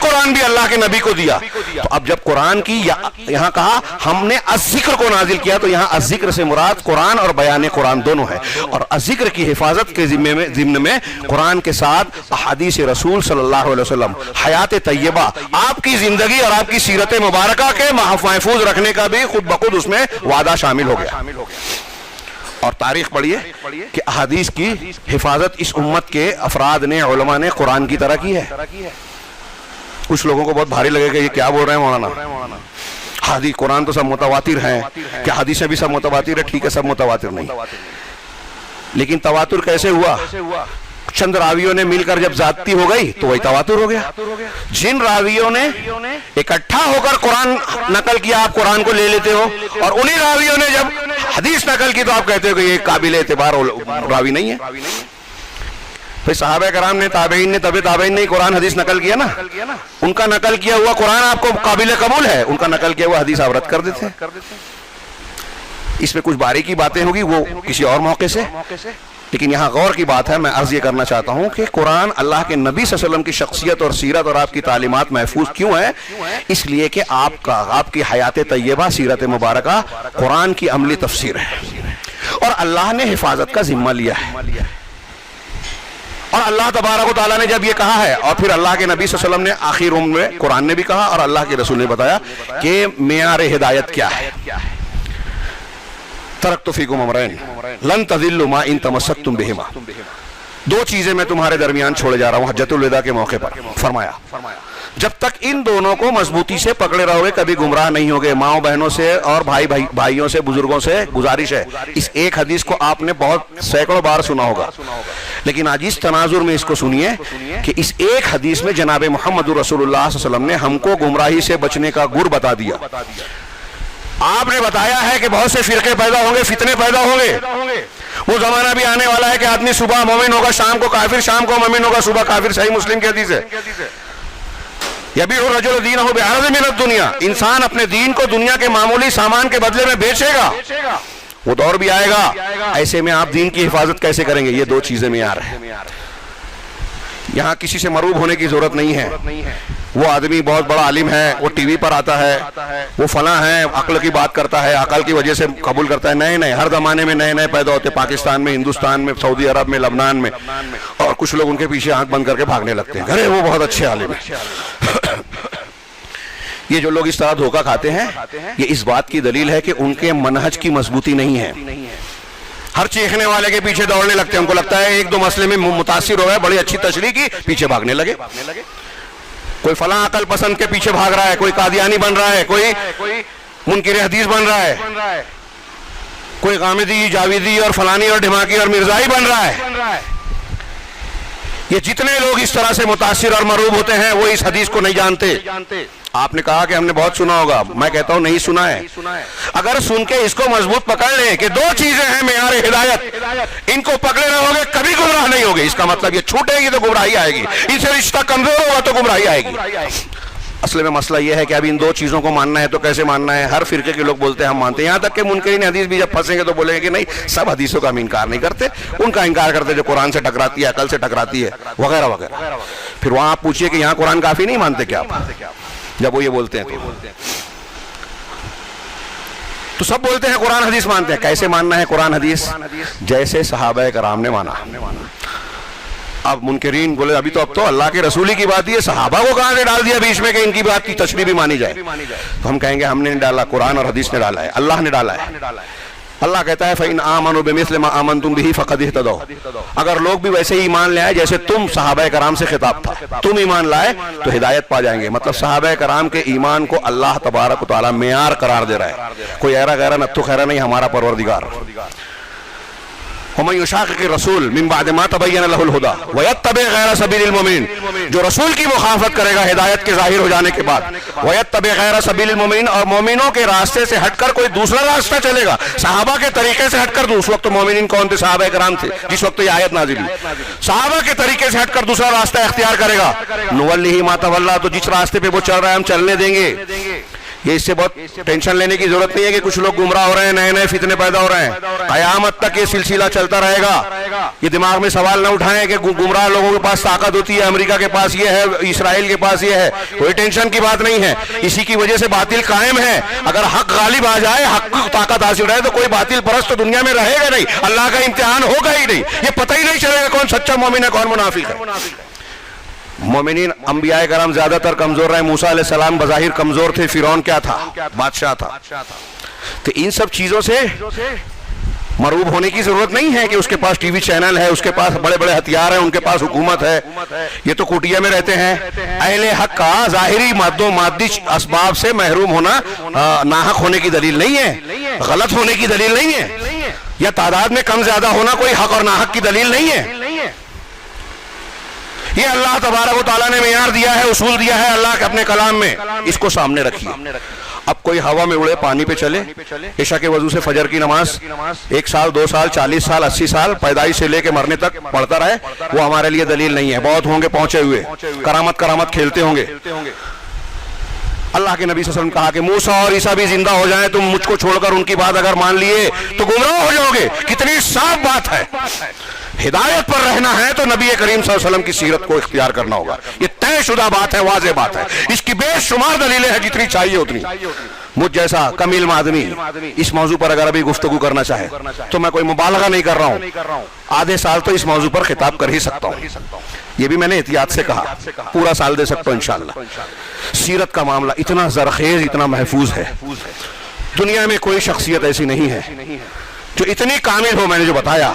قرآن بھی اللہ کے نبی کو دیا، تو اب جب قرآن کی یہاں کہا ہم نے الذکر کو نازل کیا، تو یہاں الذکر سے مراد قرآن اور بیان قرآن دونوں ہے، اور الذکر کی حفاظت کے ضمن میں قرآن کے ساتھ احادیث رسول صلی اللہ علیہ وسلم، حیات طیبہ، آپ کی زندگی اور آپ کی سیرت مبارکہ کے محفوظ رکھنے کا بھی خود بخود اس میں وعدہ شامل ہو گیا۔ اور تاریخ پڑھیے کہ احادیث کی حفاظت اس امت کے افراد نے، علماء نے قرآن کی طرح کی ہے۔ کچھ لوگوں کو بہت بھاری لگے کہ یہ کیا بول رہے ہیں مولانا، حدیث قرآن تو سب متواتر ہیں، کہ حدیثیں بھی سب متواتر ہے، ٹھیک ہے سب متواتر نہیں، لیکن تواتر کیسے ہوا؟ چند راویوں نے مل کر جب ذاتی ہو گئی تو وہی تواتر ہو گیا۔ جن راویوں نے اکٹھا ہو کر قرآن نقل کیا آپ قرآن کو لے لیتے ہو، اور انہی راویوں نے جب حدیث نقل کی تو آپ کہتے ہو کہ یہ قابل اعتبار راوی نہیں ہے۔ پھر صحابہ کرام نے، تابعین نے، تبع تابعین نے قرآن حدیث نقل کیا نا، ان کا نقل کیا ہوا قرآن آپ کو قابل قبول ہے، ان کا نقل کیا ہوا حدیث آپ رد کر دیتے ہیں۔ اس میں کچھ باریکی باتیں ہوگی وہ کسی اور موقع سے، لیکن یہاں غور کی بات ہے، میں عرض یہ کرنا چاہتا ہوں کہ قرآن اللہ کے نبی صلی اللہ علیہ وسلم کی شخصیت اور سیرت اور آپ کی تعلیمات محفوظ کیوں ہے؟ اس لیے کہ آپ کی حیات طیبہ، سیرت مبارکہ قرآن کی عملی تفسیر ہے، اور اللہ نے حفاظت کا ذمہ لیا ہے۔ اور اللہ تبارک و تعالیٰ نے جب یہ کہا ہے، اور پھر اللہ کے نبی صلی اللہ علیہ وسلم نے آخر عمر میں قرآن نے بھی کہا اور اللہ کے رسول نے بتایا کہ معیار ہدایت کیا ہے۔ ترکت فیکم امرین لن تضلوا ما ان تمسکتم بہما، دو چیزیں میں تمہارے درمیان چھوڑے جا رہا ہوں حجۃ الوداع کے موقع پر، فرمایا جب تک ان دونوں کو مضبوطی سے پکڑے رہو گے کبھی گمراہ نہیں ہوگے۔ ماؤں بہنوں سے اور بھائیوں سے، بزرگوں سے گزارش ہے، اس ایک حدیث کو آپ نے بہت سینکڑوں بار سنا ہوگا، لیکن آج اس تناظر میں اس کو سنیے کہ اس ایک حدیث میں جناب محمد رسول اللہ صلی اللہ علیہ وسلم نے ہم کو گمراہی سے بچنے کا گر بتا دیا۔ آپ نے بتایا ہے کہ بہت سے فرقے پیدا ہوں گے، فتنے پیدا ہوں گے، وہ زمانہ بھی آنے والا ہے کہ آدمی صبح مومن ہوگا، شام کو کافر، شام کو مومن ہوگا، صبح کافر۔ صحیح مسلم کی حدیث ہے، یبیع الرجل دینہ بعرض من الدنیا، انسان اپنے دین کو دنیا کے معمولی سامان کے بدلے میں بیچے گا، وہ دور بھی آئے گا۔ ایسے میں آپ دین کی حفاظت کیسے کریں گے؟ یہ دو چیزیں معیار ہیں۔ یہاں کسی سے مروب ہونے کی ضرورت نہیں ہے، وہ آدمی بہت بڑا عالم ہے، وہ ٹی وی پر آتا ہے، وہ فلاں ہے، عقل کی بات کرتا ہے، عقل کی وجہ سے قبول کرتا ہے۔ نئے ہر زمانے میں نئے پیدا ہوتے، پاکستان میں، ہندوستان میں، سعودی عرب میں، لبنان میں، اور کچھ لوگ ان کے پیچھے آنکھ بند کر کے بھاگنے لگتے ہیں، ارے وہ بہت اچھے عالم ہیں۔ یہ جو لوگ اس طرح دھوکہ کھاتے ہیں، یہ اس بات کی دلیل ہے کہ ان کے منہج کی مضبوطی نہیں ہے۔ ہر چیخنے والے کے پیچھے دوڑنے لگتے ہیں، ان کو لگتا ہے ایک دو مسئلے میں متاثر ہو گئے، بڑی اچھی تشریح کی، پیچھے بھاگنے لگے۔ کوئی فلاں عقل پسند کے پیچھے بھاگ رہا ہے، کوئی قادیانی بن رہا ہے، کوئی منکر حدیث بن رہا ہے، کوئی غامدی، جاویدی اور فلانی اور ڈھماکی اور مرزائی بن رہا ہے۔ یہ جتنے لوگ اس طرح سے متاثر اور مروب ہوتے ہیں وہ اس حدیث کو نہیں جانتے۔ آپ نے کہا کہ ہم نے بہت سنا ہوگا، میں کہتا ہوں نہیں سنا ہے۔ اگر سن کے اس کو مضبوط پکڑ لیں کہ دو چیزیں ہیں معیار ہدایت، ان کو پکڑے رہو گے کبھی گمراہ نہیں ہوگے، اس کا مطلب یہ چھوٹے گی تو گمراہی آئے گی، ان سے رشتہ کمزور ہوگا تو گمراہی آئے گی۔ اصل میں مسئلہ یہ ہے کہ اب ان دو چیزوں کو ماننا ہے تو کیسے ماننا ہے؟ ہر فرقے کے لوگ بولتے ہیں ہم مانتے ہیں، یہاں تک کہ منکرین حدیث بھی جب پھنسیں گے تو بولیں گے کہ نہیں سب حدیثوں کا ہم انکار نہیں کرتے، ان کا انکار کرتے جو قرآن سے ٹکراتی ہے، عقل سے ٹکراتی ہے، وغیرہ وغیرہ۔ پھر وہاں آپ پوچھئے کہ یہاں قرآن کافی نہیں مانتے کیا آپ؟ جب وہ یہ بولتے ہیں تو سب بولتے ہیں قرآن حدیث مانتے ہیں۔ کیسے ماننا ہے قرآن حدیث؟ جیسے صحابہ کرام نے مانا۔ اب منکرین بولے اب تو اللہ کے رسولی کی بات ہے، صحابہ کو کہاں سے ڈال دیا بیچ میں کہ ان کی بات کی تشریح بھی مانی جائے؟ تو ہم کہیں گے ہم نے نہیں ڈالا، قرآن اور حدیث نے ڈالا ہے، اللہ نے ڈالا ہے۔ اللہ کہتا ہے فَإِنْ آمَنُوا بِمِثْلِ مَا آمَنْتُمْ بِهِ فَقَدِ اهْتَدَوْا، اگر لوگ بھی ویسے ہی ایمان لے آئے جیسے تم، صحابہ کرام سے خطاب تھا، تم ایمان لائے تو ہدایت پا جائیں گے۔ مطلب صحابہ کرام کے ایمان کو اللہ تبارک و تعالیٰ معیار قرار دے رہا ہے، کوئی ایرا غیرہ نتو خیرہ نہیں، ہمارا پروردگار۔ وَمَن يُشَاقِقِ الرَّسُولَ مِن بَعْدِ مَا تَبَيَّنَ لَهُ الْهُدَى وَيَتَّبِعْ غَيْرَ سَبِيلِ الْمُؤْمِنِينَ، جو رسول کی مخالفت کرے گا ہدایت کے ظاہر ہو جانے کے بعد، وَيَتَّبِعْ غَيْرَ سَبِيلِ الْمُؤْمِنِينَ، اور مومنوں کے راستے سے ہٹ کر کوئی دوسرا راستہ چلے گا، صحابہ کے طریقے سے ہٹ کر۔ اس وقت مومنین کون تھے؟ صحابہ کرام تھے جس وقت یہ آیت نازل ہوئی۔ صحابہ کے طریقے سے ہٹ کر دوسرا راستہ اختیار کرے گا، نُوَلِّهِ مَا تَوَلَّىٰ، تو جس راستے پہ وہ چل رہا ہے ہم چلنے دیں گے۔ یہ اس سے بہت ٹینشن لینے کی ضرورت نہیں ہے کہ کچھ لوگ گمراہ ہو رہے ہیں, نئے نئے فتنے پیدا ہو رہے ہیں. قیامت تک یہ سلسلہ چلتا رہے گا. یہ دماغ میں سوال نہ اٹھائیں کہ گمراہ لوگوں کے پاس طاقت ہوتی ہے, امریکہ کے پاس یہ ہے, اسرائیل کے پاس یہ ہے. کوئی ٹینشن کی بات نہیں ہے. اسی کی وجہ سے باطل قائم ہے. اگر حق غالب آ جائے, حق کی طاقت حاصل رہے, تو کوئی باطل پرست تو دنیا میں رہے گا نہیں. اللہ کا امتحان ہوگا ہی نہیں. یہ پتہ ہی نہیں چلے گا کون سچا مومن ہے کون منافق ہے. مومنین انبیاء کرام زیادہ تر کمزور رہے. موسیٰ علیہ السلام بظاہر کمزور تھے, فرعون کیا تھا, بادشاہ تھا. تو ان سب چیزوں سے مرعوب ہونے کی ضرورت نہیں ہے کہ اس کے پاس ٹی وی چینل ہے, اس کے پاس بڑے بڑے ہتھیار ہیں, ان کے پاس حکومت ہے. یہ تو کوٹیا میں رہتے ہیں. اہل حق کا ظاہری مادی اسباب سے محروم ہونا ناحق ہونے کی دلیل نہیں ہے, غلط ہونے کی دلیل نہیں ہے, یا تعداد میں کم زیادہ ہونا کوئی حق اور ناحق کی دلیل نہیں ہے. یہ اللہ تبارک و تعالیٰ نے معیار دیا ہے, اصول دیا ہے اللہ کے اپنے کلام میں. اس کو سامنے رکھیے. اب کوئی ہوا میں اڑے, پانی پہ چلے, عشاء کے وضو سے فجر کی نماز 1 سال 2 سال 40 سال 80 سال پیدائش سے لے کے مرنے تک پڑھتا رہے, وہ ہمارے لیے دلیل نہیں ہے. بہت ہوں گے پہنچے ہوئے, کرامت کھیلتے ہوں گے. اللہ کے نبی صلی اللہ علیہ وسلم کہا کہ موسیٰ اور عیسیٰ بھی زندہ ہو جائیں, تم مجھ کو چھوڑ کر ان کی بات اگر مان لیے تو گمراہ ہو جاؤ گے. کتنی صاف بات ہے. ہدایت پر رہنا ہے تو نبی کریم صلی اللہ علیہ وسلم کی سیرت کو اختیار کرنا ہوگا. یہ طے شدہ بات ہے, واضح بات ہے. اس کی بے شمار دلیلیں ہیں, جتنی چاہیے اتنی. مجھ جیسا کمیل آدمی اس موضوع پر اگر ابھی گفتگو کرنا چاہے تو میں کوئی مبالغہ نہیں کر رہا ہوں, آدھے سال تو اس موضوع پر خطاب کر ہی سکتا ہوں. یہ بھی میں نے احتیاط سے کہا, پورا سال دے سکتا ہوں انشاءاللہ. سیرت کا معاملہ اتنا زرخیز, اتنا محفوظ ہے. دنیا میں کوئی شخصیت ایسی نہیں ہے جو اتنی کامل ہو. میں نے جو بتایا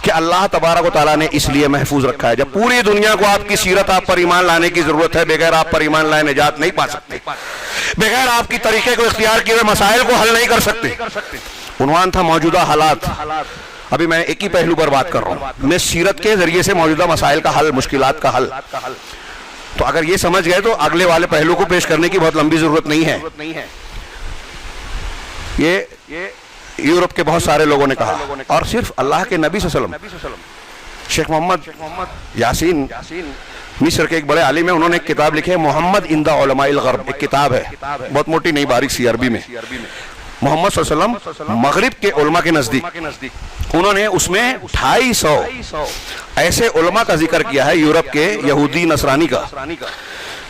کہ اللہ تبارک و تعالیٰ نے اس لیے محفوظ رکھا ہے. جب پوری دنیا کو آپ کی سیرت, آپ پر ایمان لانے کی ضرورت ہے, بغیر آپ پر ایمان لائے نجات نہیں پا سکتے, بغیر آپ کی طریقے کو اختیار کیے ہوئے مسائل کو حل نہیں کر سکتے. عنوان تھا موجودہ حالات. ابھی میں ایک ہی پہلو پر بات کر رہا ہوں, میں سیرت کے ذریعے سے موجودہ مسائل کا حل, مشکلات کا حل. تو اگر یہ سمجھ گئے تو اگلے والے پہلو کو پیش کرنے کی بہت لمبی ضرورت نہیں ہے. یہ یورپ کے بہت سارے لوگوں نے کہا, اور صرف اللہ کے نبی صلی اللہ علیہ وسلم. شیخ محمد یاسین مصر کے ایک بڑے عالم ہیں, انہوں نے ایک کتاب لکھی ہے محمد عند علماء الغرب. ایک کتاب ہے, بہت موٹی نہیں, باریک سی عربی میں. محمد صلی اللہ علیہ وسلم مغرب کے علماء کے نزدیک, انہوں نے اس میں 250 ایسے علماء کا ذکر کیا ہے یورپ کے, یہودی نصرانی کا,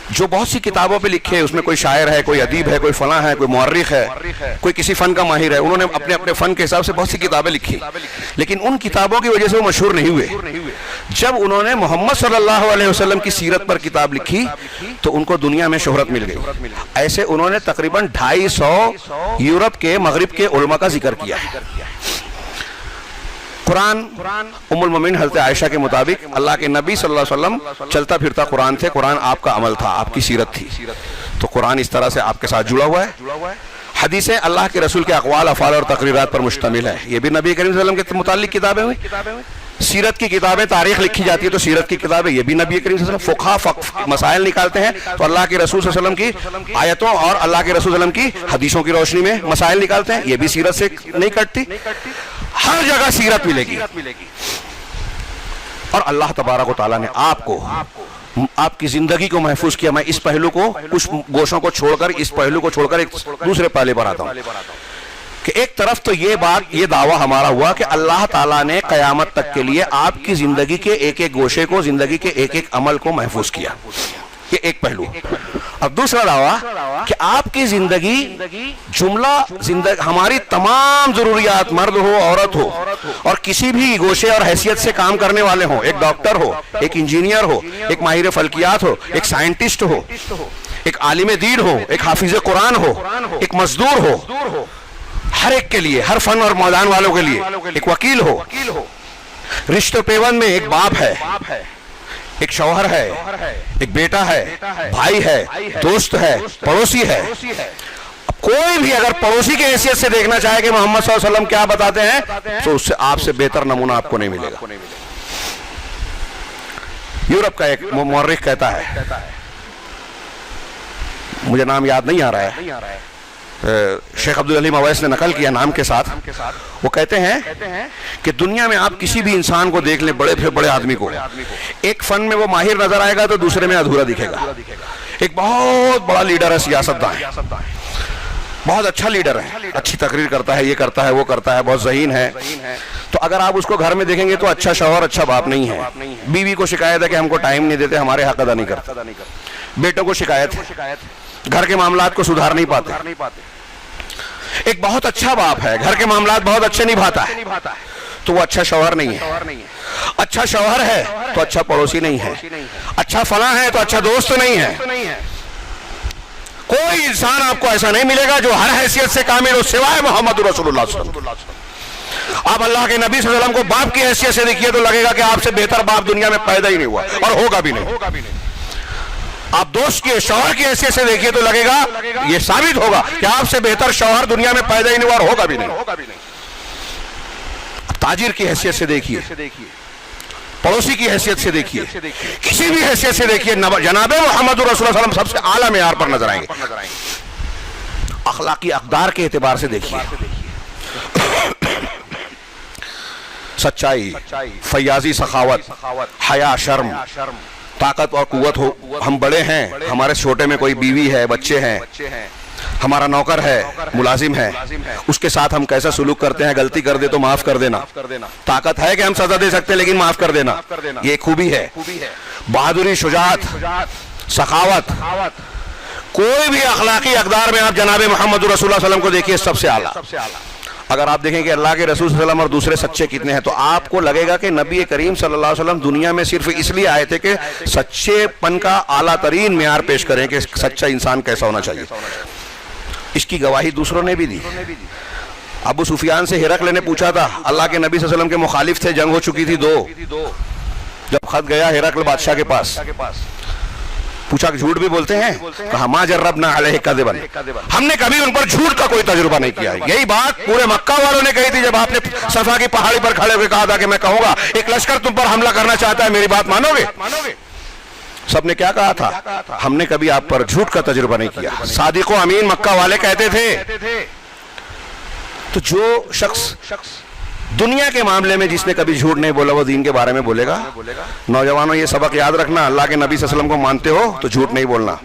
جو بہت سی کتابوں پہ لکھے. اس میں کوئی شاعر ہے, کوئی ادیب ہے, کوئی فلاں ہے, کوئی مورخ ہے, کوئی کسی فن کا ماہر ہے. انہوں نے اپنے اپنے فن کے حساب سے بہت سی کتابیں لکھی, لیکن ان کتابوں کی وجہ سے وہ مشہور نہیں ہوئے. جب انہوں نے محمد صلی اللہ علیہ وسلم کی سیرت پر کتاب لکھی تو ان کو دنیا میں شہرت مل گئی. ایسے انہوں نے تقریباً 250 یورپ کے, مغرب کے علماء کا ذکر کیا ہے. قرآن ام المومنین حضرت عائشہ کے مطابق اللہ کے نبی صلی اللہ علیہ وسلم چلتا پھرتا قرآن تھے. قرآن آپ کا عمل تھا, آپ کی سیرت تھی. تو قرآن اس طرح سے آپ کے ساتھ جڑا ہوا ہے. حدیثیں اللہ کے رسول کے اقوال, افعال اور تقریرات پر مشتمل ہے. یہ بھی نبی کریم صلی اللہ علیہ وسلم کے متعلق کتابیں ہوئی. سیرت کی کتابیں, تاریخ لکھی جاتی ہے تو سیرت کی کتابیں, یہ بھی نبی کریم صلی اللہ علیہ وسلم فقہ مسائل نکالتے ہیں تو اللہ کے رسول صلی اللہ علیہ وسلم کی آیتوں اور اللہ کے رسول صلی اللہ علیہ وسلم کی حدیثوں کی روشنی میں مسائل نکالتے ہیں. یہ بھی سیرت سے نہیں کٹتی. ہر جگہ سیرت ملے گی. اور اللہ تبارک و تعالیٰ نے آپ کو, آپ کی زندگی کو محفوظ کیا. میں اس پہلو کو, کچھ گوشوں کو چھوڑ کر, اس پہلو کو چھوڑ کر ایک دوسرے پہلے پر آتا ہوں کہ ایک طرف تو یہ بات, یہ دعویٰ ہمارا ہوا کہ اللہ تعالیٰ نے قیامت تک کے لیے آپ کی زندگی کے ایک ایک گوشے کو, زندگی کے ایک ایک عمل کو محفوظ کیا. یہ ایک پہلو. اب دوسرا دعویٰ کہ آپ کی زندگی جملہ ہماری تمام ضروریات, مرد ہو عورت ہو اور کسی بھی گوشے اور حیثیت سے کام کرنے والے ہوں, ایک ڈاکٹر ہو, ایک انجینئر ہو, ایک ماہر فلکیات ہو, ایک سائنٹسٹ ہو, ایک عالم دین ہو, ایک حافظ قرآن ہو, ایک مزدور ہو, ہر ایک کے لیے, ہر فن اور میدان والوں کے لیے, ایک وکیل ہو, رشتہ پیوند میں ایک باپ ہے, ایک شوہر ہے, ایک بیٹا ہے, بھائی ہے, دوست ہے, پڑوسی ہے. اب کوئی بھی اگر پڑوسی کی حیثیت سے دیکھنا چاہے کہ محمد صلی اللہ علیہ وسلم کیا بتاتے ہیں تو اس سے آپ سے بہتر نمونہ آپ کو نہیں ملے گا. یورپ کا ایک مورخ کہتا ہے, مجھے نام یاد نہیں آ رہا ہے, شیخ عبدالعلیم اویس نے نقل کیا نام کے ساتھ. وہ کہتے ہیں کہ دنیا میں آپ کسی بھی انسان کو دیکھ لیں, بڑے پھر بڑے آدمی کو, ایک فن میں وہ ماہر نظر آئے گا تو دوسرے میں ادھورا دکھے گا. ایک بہت بڑا لیڈر ہے, سیاستدان ہے, بہت اچھا لیڈر ہے، اچھی تقریر کرتا ہے، یہ کرتا ہے وہ کرتا ہے، بہت ذہین ہے، تو اگر آپ اس کو گھر میں دیکھیں گے تو اچھا شوہر اچھا باپ نہیں ہے. بیوی کو شکایت ہے کہ ہم کو ٹائم نہیں دیتے، ہمارے حق ادا نہیں کرتے. بیٹوں کو شکایت ہے، گھر کے معاملات کو سدھار نہیں پاتے. ایک بہت اچھا باپ ہے، گھر کے معاملات بہت اچھے نبھاتا ہے، تو وہ اچھا شوہر نہیں ہے. اچھا شوہر ہے تو اچھا پڑوسی نہیں ہے، اچھا فلاں ہے تو اچھا دوست نہیں ہے. کوئی انسان آپ کو ایسا نہیں ملے گا جو ہر حیثیت سے کامل ہو سوائے محمد رسول اللہ صلی اللہ علیہ وسلم. آپ اللہ کے نبی صلی اللہ علیہ وسلم کو باپ کی حیثیت سے دیکھیے تو لگے گا کہ آپ سے بہتر باپ دنیا میں پیدا ہی نہیں ہوا اور ہوگا بھی نہیں. آپ دوست کے شوہر کی حیثیت سے دیکھیے تو لگے گا، یہ ثابت ہوگا کہ آپ سے بہتر شوہر دنیا میں پیدا ہی نہیں ہوا اور ہوگا بھی نہیں. تاجر کی حیثیت سے دیکھیے، پڑوسی کی حیثیت سے دیکھیے، کسی بھی حیثیت سے دیکھیے، جناب محمد رسول اللہ صلی اللہ علیہ وسلم سب سے اعلیٰ معیار پر نظر آئیں گے. اخلاقی اقدار کے اعتبار سے دیکھیے، سچائی، فیاضی، سخاوت، حیا، شرم، طاقت اور قوت ہو. ہم بڑے ہیں، ہمارے چھوٹے میں کوئی بیوی ہے، بچے ہیں، ہمارا نوکر ہے، ملازم ہے، اس کے ساتھ ہم کیسا سلوک کرتے ہیں، غلطی کر دے تو معاف کر دینا. طاقت ہے کہ ہم سزا دے سکتے لیکن معاف کر دینا، یہ خوبی ہے. بہادری، شجاعت، سخاوت، کوئی بھی اخلاقی اقدار میں آپ جناب محمد رسول اللہ صلی اللہ علیہ وسلم کو دیکھیے سب سے اعلیٰ. اگر آپ دیکھیں کہ اللہ کے رسول صلی اللہ علیہ وسلم اور دوسرے سچے کتنے ہیں تو آپ کو لگے گا کہ نبی کریم صلی اللہ علیہ وسلم دنیا میں صرف اس لیے آئے تھے کہ سچے پن کا اعلیٰ ترین معیار پیش کریں کہ سچا انسان کیسا ہونا چاہیے. اس کی گواہی دوسروں نے بھی دی. ابو سفیان سے ہرقل نے پوچھا تھا، اللہ کے نبی صلی اللہ علیہ وسلم کے مخالف تھے، جنگ ہو چکی تھی 2. جب خط گیا ہرقل بادشاہ کے پاس، پوچھا کہ جھوٹ بھی بولتے ہیں؟ کہا ما جربنا علیہ کذبا، ہم نے کبھی ان پر جھوٹ کا کوئی تجربہ نہیں کیا. یہی بات پورے مکہ والوں نے کہی تھی جب آپ نے صفا کی پہاڑی پر کھڑے ہوئے کہا تھا کہ میں کہوں گا ایک لشکر تم پر حملہ کرنا چاہتا ہے، میری بات مانو گے؟ سب نے کیا کہا تھا؟ ہم نے کبھی آپ پر جھوٹ کا تجربہ نہیں کیا. صادق و امین مکہ والے کہتے تھے. تو جو شخص دنیا کے معاملے میں جس نے کبھی جھوٹ نہیں بولا وہ دین کے بارے میں بولے گا. نوجوانوں یہ سبق یاد رکھنا، اللہ کے نبی صلی اللہ علیہ وسلم کو مانتے ہو تو جھوٹ نہیں بولنا.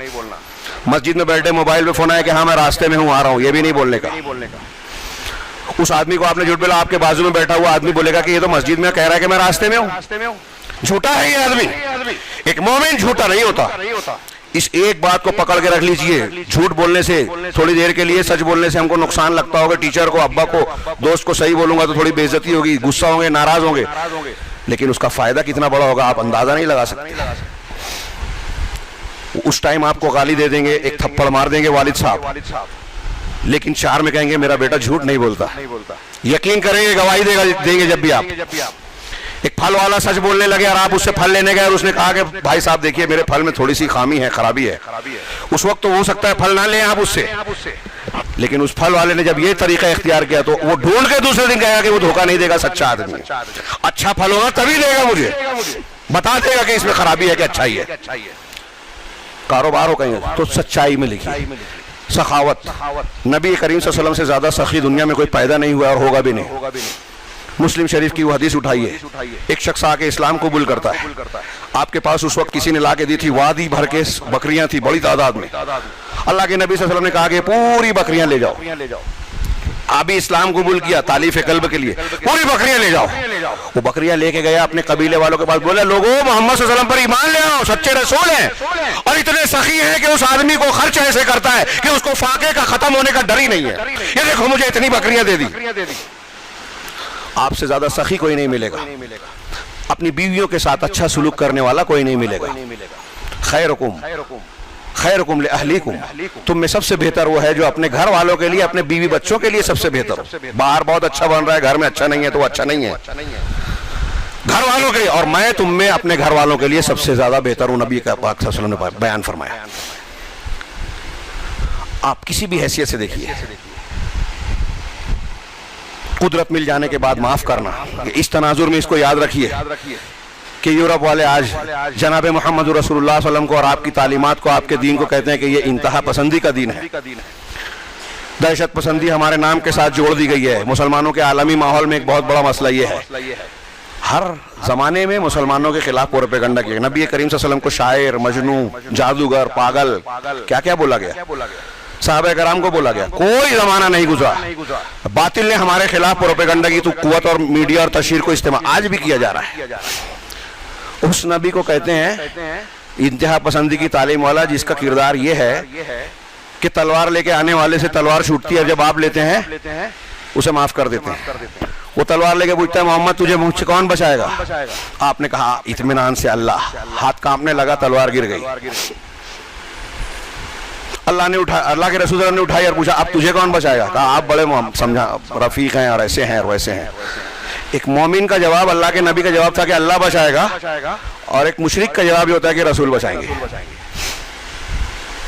مسجد میں بیٹھے موبائل پہ فون آیا کہ ہاں میں راستے میں ہوں، آ رہا ہوں، یہ بھی نہیں بولنے کا. اس آدمی کو آپ نے جھوٹ بولا، آپ کے بازو میں بیٹھا ہوا آدمی بولے گا کہ یہ تو مسجد میں کہہ رہا ہے کہ میں راستے میں ہوں. جھوٹا ہے یہ آدمی. ایک مومن جھوٹا نہیں ہوتا. اس ایک بات کو پکڑ کے رکھ لیجئے، جھوٹ بولنے سے تھوڑی دیر کے لیے، سچ بولنے سے ہم کو نقصان لگتا ہوگا، ٹیچر کو، ابا کو، دوست کو صحیح بولوں گا تو تھوڑی بے عزتی ہوگی، غصہ ہوں گے، ناراض ہوں گے، لیکن اس کا فائدہ کتنا بڑا ہوگا آپ اندازہ نہیں لگا سکتے. اس ٹائم آپ کو گالی دے دیں گے، ایک تھپڑ مار دیں گے والد صاحب، لیکن 4 میں کہیں گے میرا بیٹا جھوٹ نہیں بولتا. یقین کریں گے، گواہی دیں گے جب بھی آپ. ایک پھل والا سچ بولنے لگے اور آپ اس سے پھل لینے گئے اور اس نے کہا کہ بھائی صاحب دیکھیے میرے پھل میں تھوڑی سی خامی ہے، خرابی ہے. اس وقت تو ہو سکتا ہے پھل نہ لیں آپ اس سے، لیکن اس پھل والے نے جب یہ طریقہ اختیار کیا تو وہ ڈھونڈ کے دوسرے دن کہا کہ وہ دھوکہ نہیں دے گا، سچا آدمی ہے. اچھا پھل ہوگا تبھی دے گا، مجھے بتا دے گا کہ اس میں خرابی ہے کہ اچھائی ہے. کاروبار ہو کہیں تو سچائی میں لکھی. سخاوت، نبی کریم صلی اللہ علیہ وسلم سے زیادہ سخی دنیا میں کوئی پیدا نہیں ہوا اور ہوگا بھی نہیں. مسلم شریف کی وہ حدیث اٹھائیے، ایک شخص آ کے اسلام قبول کرتا ہے. آپ کے پاس اس وقت کسی نے لا کے دی تھی وادی بھر کے بکریاں تھی بڑی تعداد میں. اللہ کے نبی صلی اللہ علیہ وسلم نے کہا کہ پوری بکریاں لے جاؤ. ابھی اسلام قبول کیا تالیف قلب کے لیے، پوری بکریاں لے جاؤ. وہ بکریاں لے کے گیا اپنے قبیلے والوں کے پاس، بولا لوگوں محمد صلی اللہ علیہ وسلم پر ایمان لے آؤ، سچے رسول ہیں اور اتنے سخی ہیں کہ اس آدمی کو خرچ ایسے کرتا ہے کہ اس کو فاقے کا ختم ہونے کا ڈر ہی نہیں ہے. یہ دیکھو مجھے اتنی بکریاں دے دی. آپ سے زیادہ سخی کوئی نہیں ملے گا. اپنی بیویوں کے ساتھ اچھا سلوک کرنے والا کوئی نہیں ملے گا. خیرکم لأہلیکم، تم میں سب سے بہتر وہ ہے جو اپنے گھر والوں کے لیے، اپنے بیوی بچوں کے لیے سب سے بہتر ہو. باہر بہت اچھا بن رہا ہے، گھر میں اچھا نہیں ہے تو وہ اچھا نہیں ہے. گھر والوں کے لیے، اور میں تم میں اپنے گھر والوں کے لیے سب سے زیادہ بہتر ہوں، نبی کا پاک صلی اللہ علیہ وسلم نے بیان فرمایا. آپ کسی بھی حیثیت سے دیکھیے، قدرت مل جانے کے بعد معاف کرنا. اس تناظر میں اس کو یاد رکھیے کہ یورپ والے آج جناب محمد رسول اللہ صلی اللہ علیہ وسلم کو اور آپ کی تعلیمات کو، آپ کے دین کو کہتے ہیں کہ یہ انتہا پسندی کا دین ہے. دہشت پسندی ہمارے نام کے ساتھ جوڑ دی گئی ہے. مسلمانوں کے عالمی ماحول میں ایک بہت بڑا مسئلہ یہ ہے، ہر زمانے میں مسلمانوں کے خلاف پروپیگنڈا کیا. نبی کریم صلی اللہ علیہ وسلم کو شاعر، مجنون، جادوگر، پاگل، کیا کیا بولا گیا. صحابہ کرام کو بولا گیا، کوئی زمانہ نہیں گزرا باطل نے ہمارے خلاف پروپیگنڈا کی تو قوت اور میڈیا اور تشہیر کو استعمال آج بھی کیا جا رہا ہے۔ اس نبی کو کہتے ہیں انتہا پسندی کی تعلیم والا، جس کا کردار یہ ہے کہ تلوار لے کے آنے والے سے تلوار چھوٹتی ہے، جب آپ لیتے ہیں اسے معاف کر دیتے ہیں۔ وہ تلوار لے کے پوچھتا ہے محمد تجھے مجھ سے کون بچائے گا؟ آپ نے کہا اطمینان سے اللہ، ہاتھ کانپنے لگا، تلوار گر گئی۔ اللہ نے اٹھا، اللہ کے رسول نے اٹھائی اور پوچھا اب تجھے کون بچائے گا؟ کہا آپ بڑے سمجھا رفیق ہیں اور ایسے ہیں اور ویسے ہیں۔ ایک مومن کا جواب اللہ کے نبی کا جواب تھا کہ اللہ بچائے گا، اور ایک مشرک کا جواب یہ ہوتا ہے کہ رسول بچائیں گے۔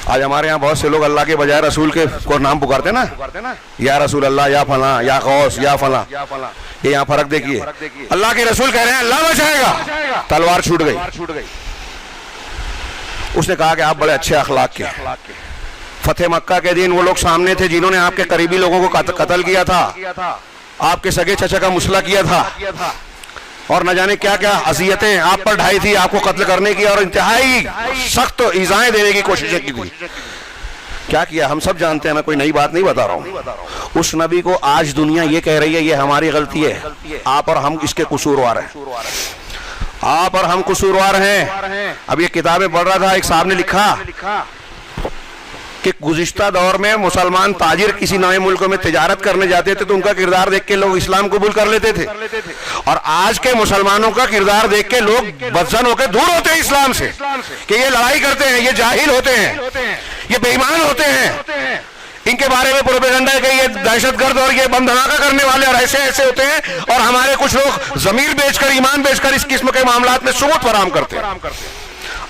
آج ہمارے یہاں بہت سے لوگ اللہ کے بجائے رسول کے کو نام پکارتے ہیں نا، یا رسول اللہ، یا فلاں، یا غوث، یا فلاں۔ یہ یہاں فرق دیکھیے، اللہ کے رسول کہہ رہے ہیں اللہ بچائے گا، تلوار چھوٹ گئی۔ اس نے کہا کہ آپ بڑے اچھے اخلاق کے۔ فتح مکہ کے دن وہ لوگ سامنے تھے جنہوں نے آپ کے قریبی لوگوں کو قتل کیا تھا، آپ کے سگے چچا کا مسئلہ کیا تھا، اور نہ جانے کیا کیا اذیتیں آپ پر ڈھائی تھی، آپ کو قتل کرنے کی اور انتہائی سخت ایذائیں دینے کی کوششیں کی تھی۔ کیا کیا ہم سب جانتے ہیں، میں کوئی نئی بات نہیں بتا رہا ہوں۔ اس نبی کو آج دنیا یہ کہہ رہی ہے یہ ہماری غلطی ہے، آپ اور ہم اس کے قصوروار ہیں، آپ اور ہم قصوروار ہیں۔ اب یہ کتابیں پڑھ رہا تھا، ایک صاحب نے لکھا کہ گزشتہ دور میں مسلمان تاجر کسی نئے ملک میں تجارت کرنے جاتے تھے تو ان کا کردار دیکھ کے لوگ اسلام قبول کر لیتے تھے، اور آج کے مسلمانوں کا کردار دیکھ کے لوگ بدظن ہو کے دور ہوتے ہیں اسلام سے، کہ یہ لڑائی کرتے ہیں، یہ جاہل ہوتے ہیں، یہ بے ایمان ہوتے ہیں، ان کے بارے میں پروپیگنڈا ہے کہ یہ دہشت گرد اور یہ بم دھماکہ کرنے والے اور ایسے ایسے ہوتے ہیں، اور ہمارے کچھ لوگ ضمیر بیچ کر ایمان بیچ کر اس قسم کے معاملات میں ثبوت فراہم کرتے ہیں۔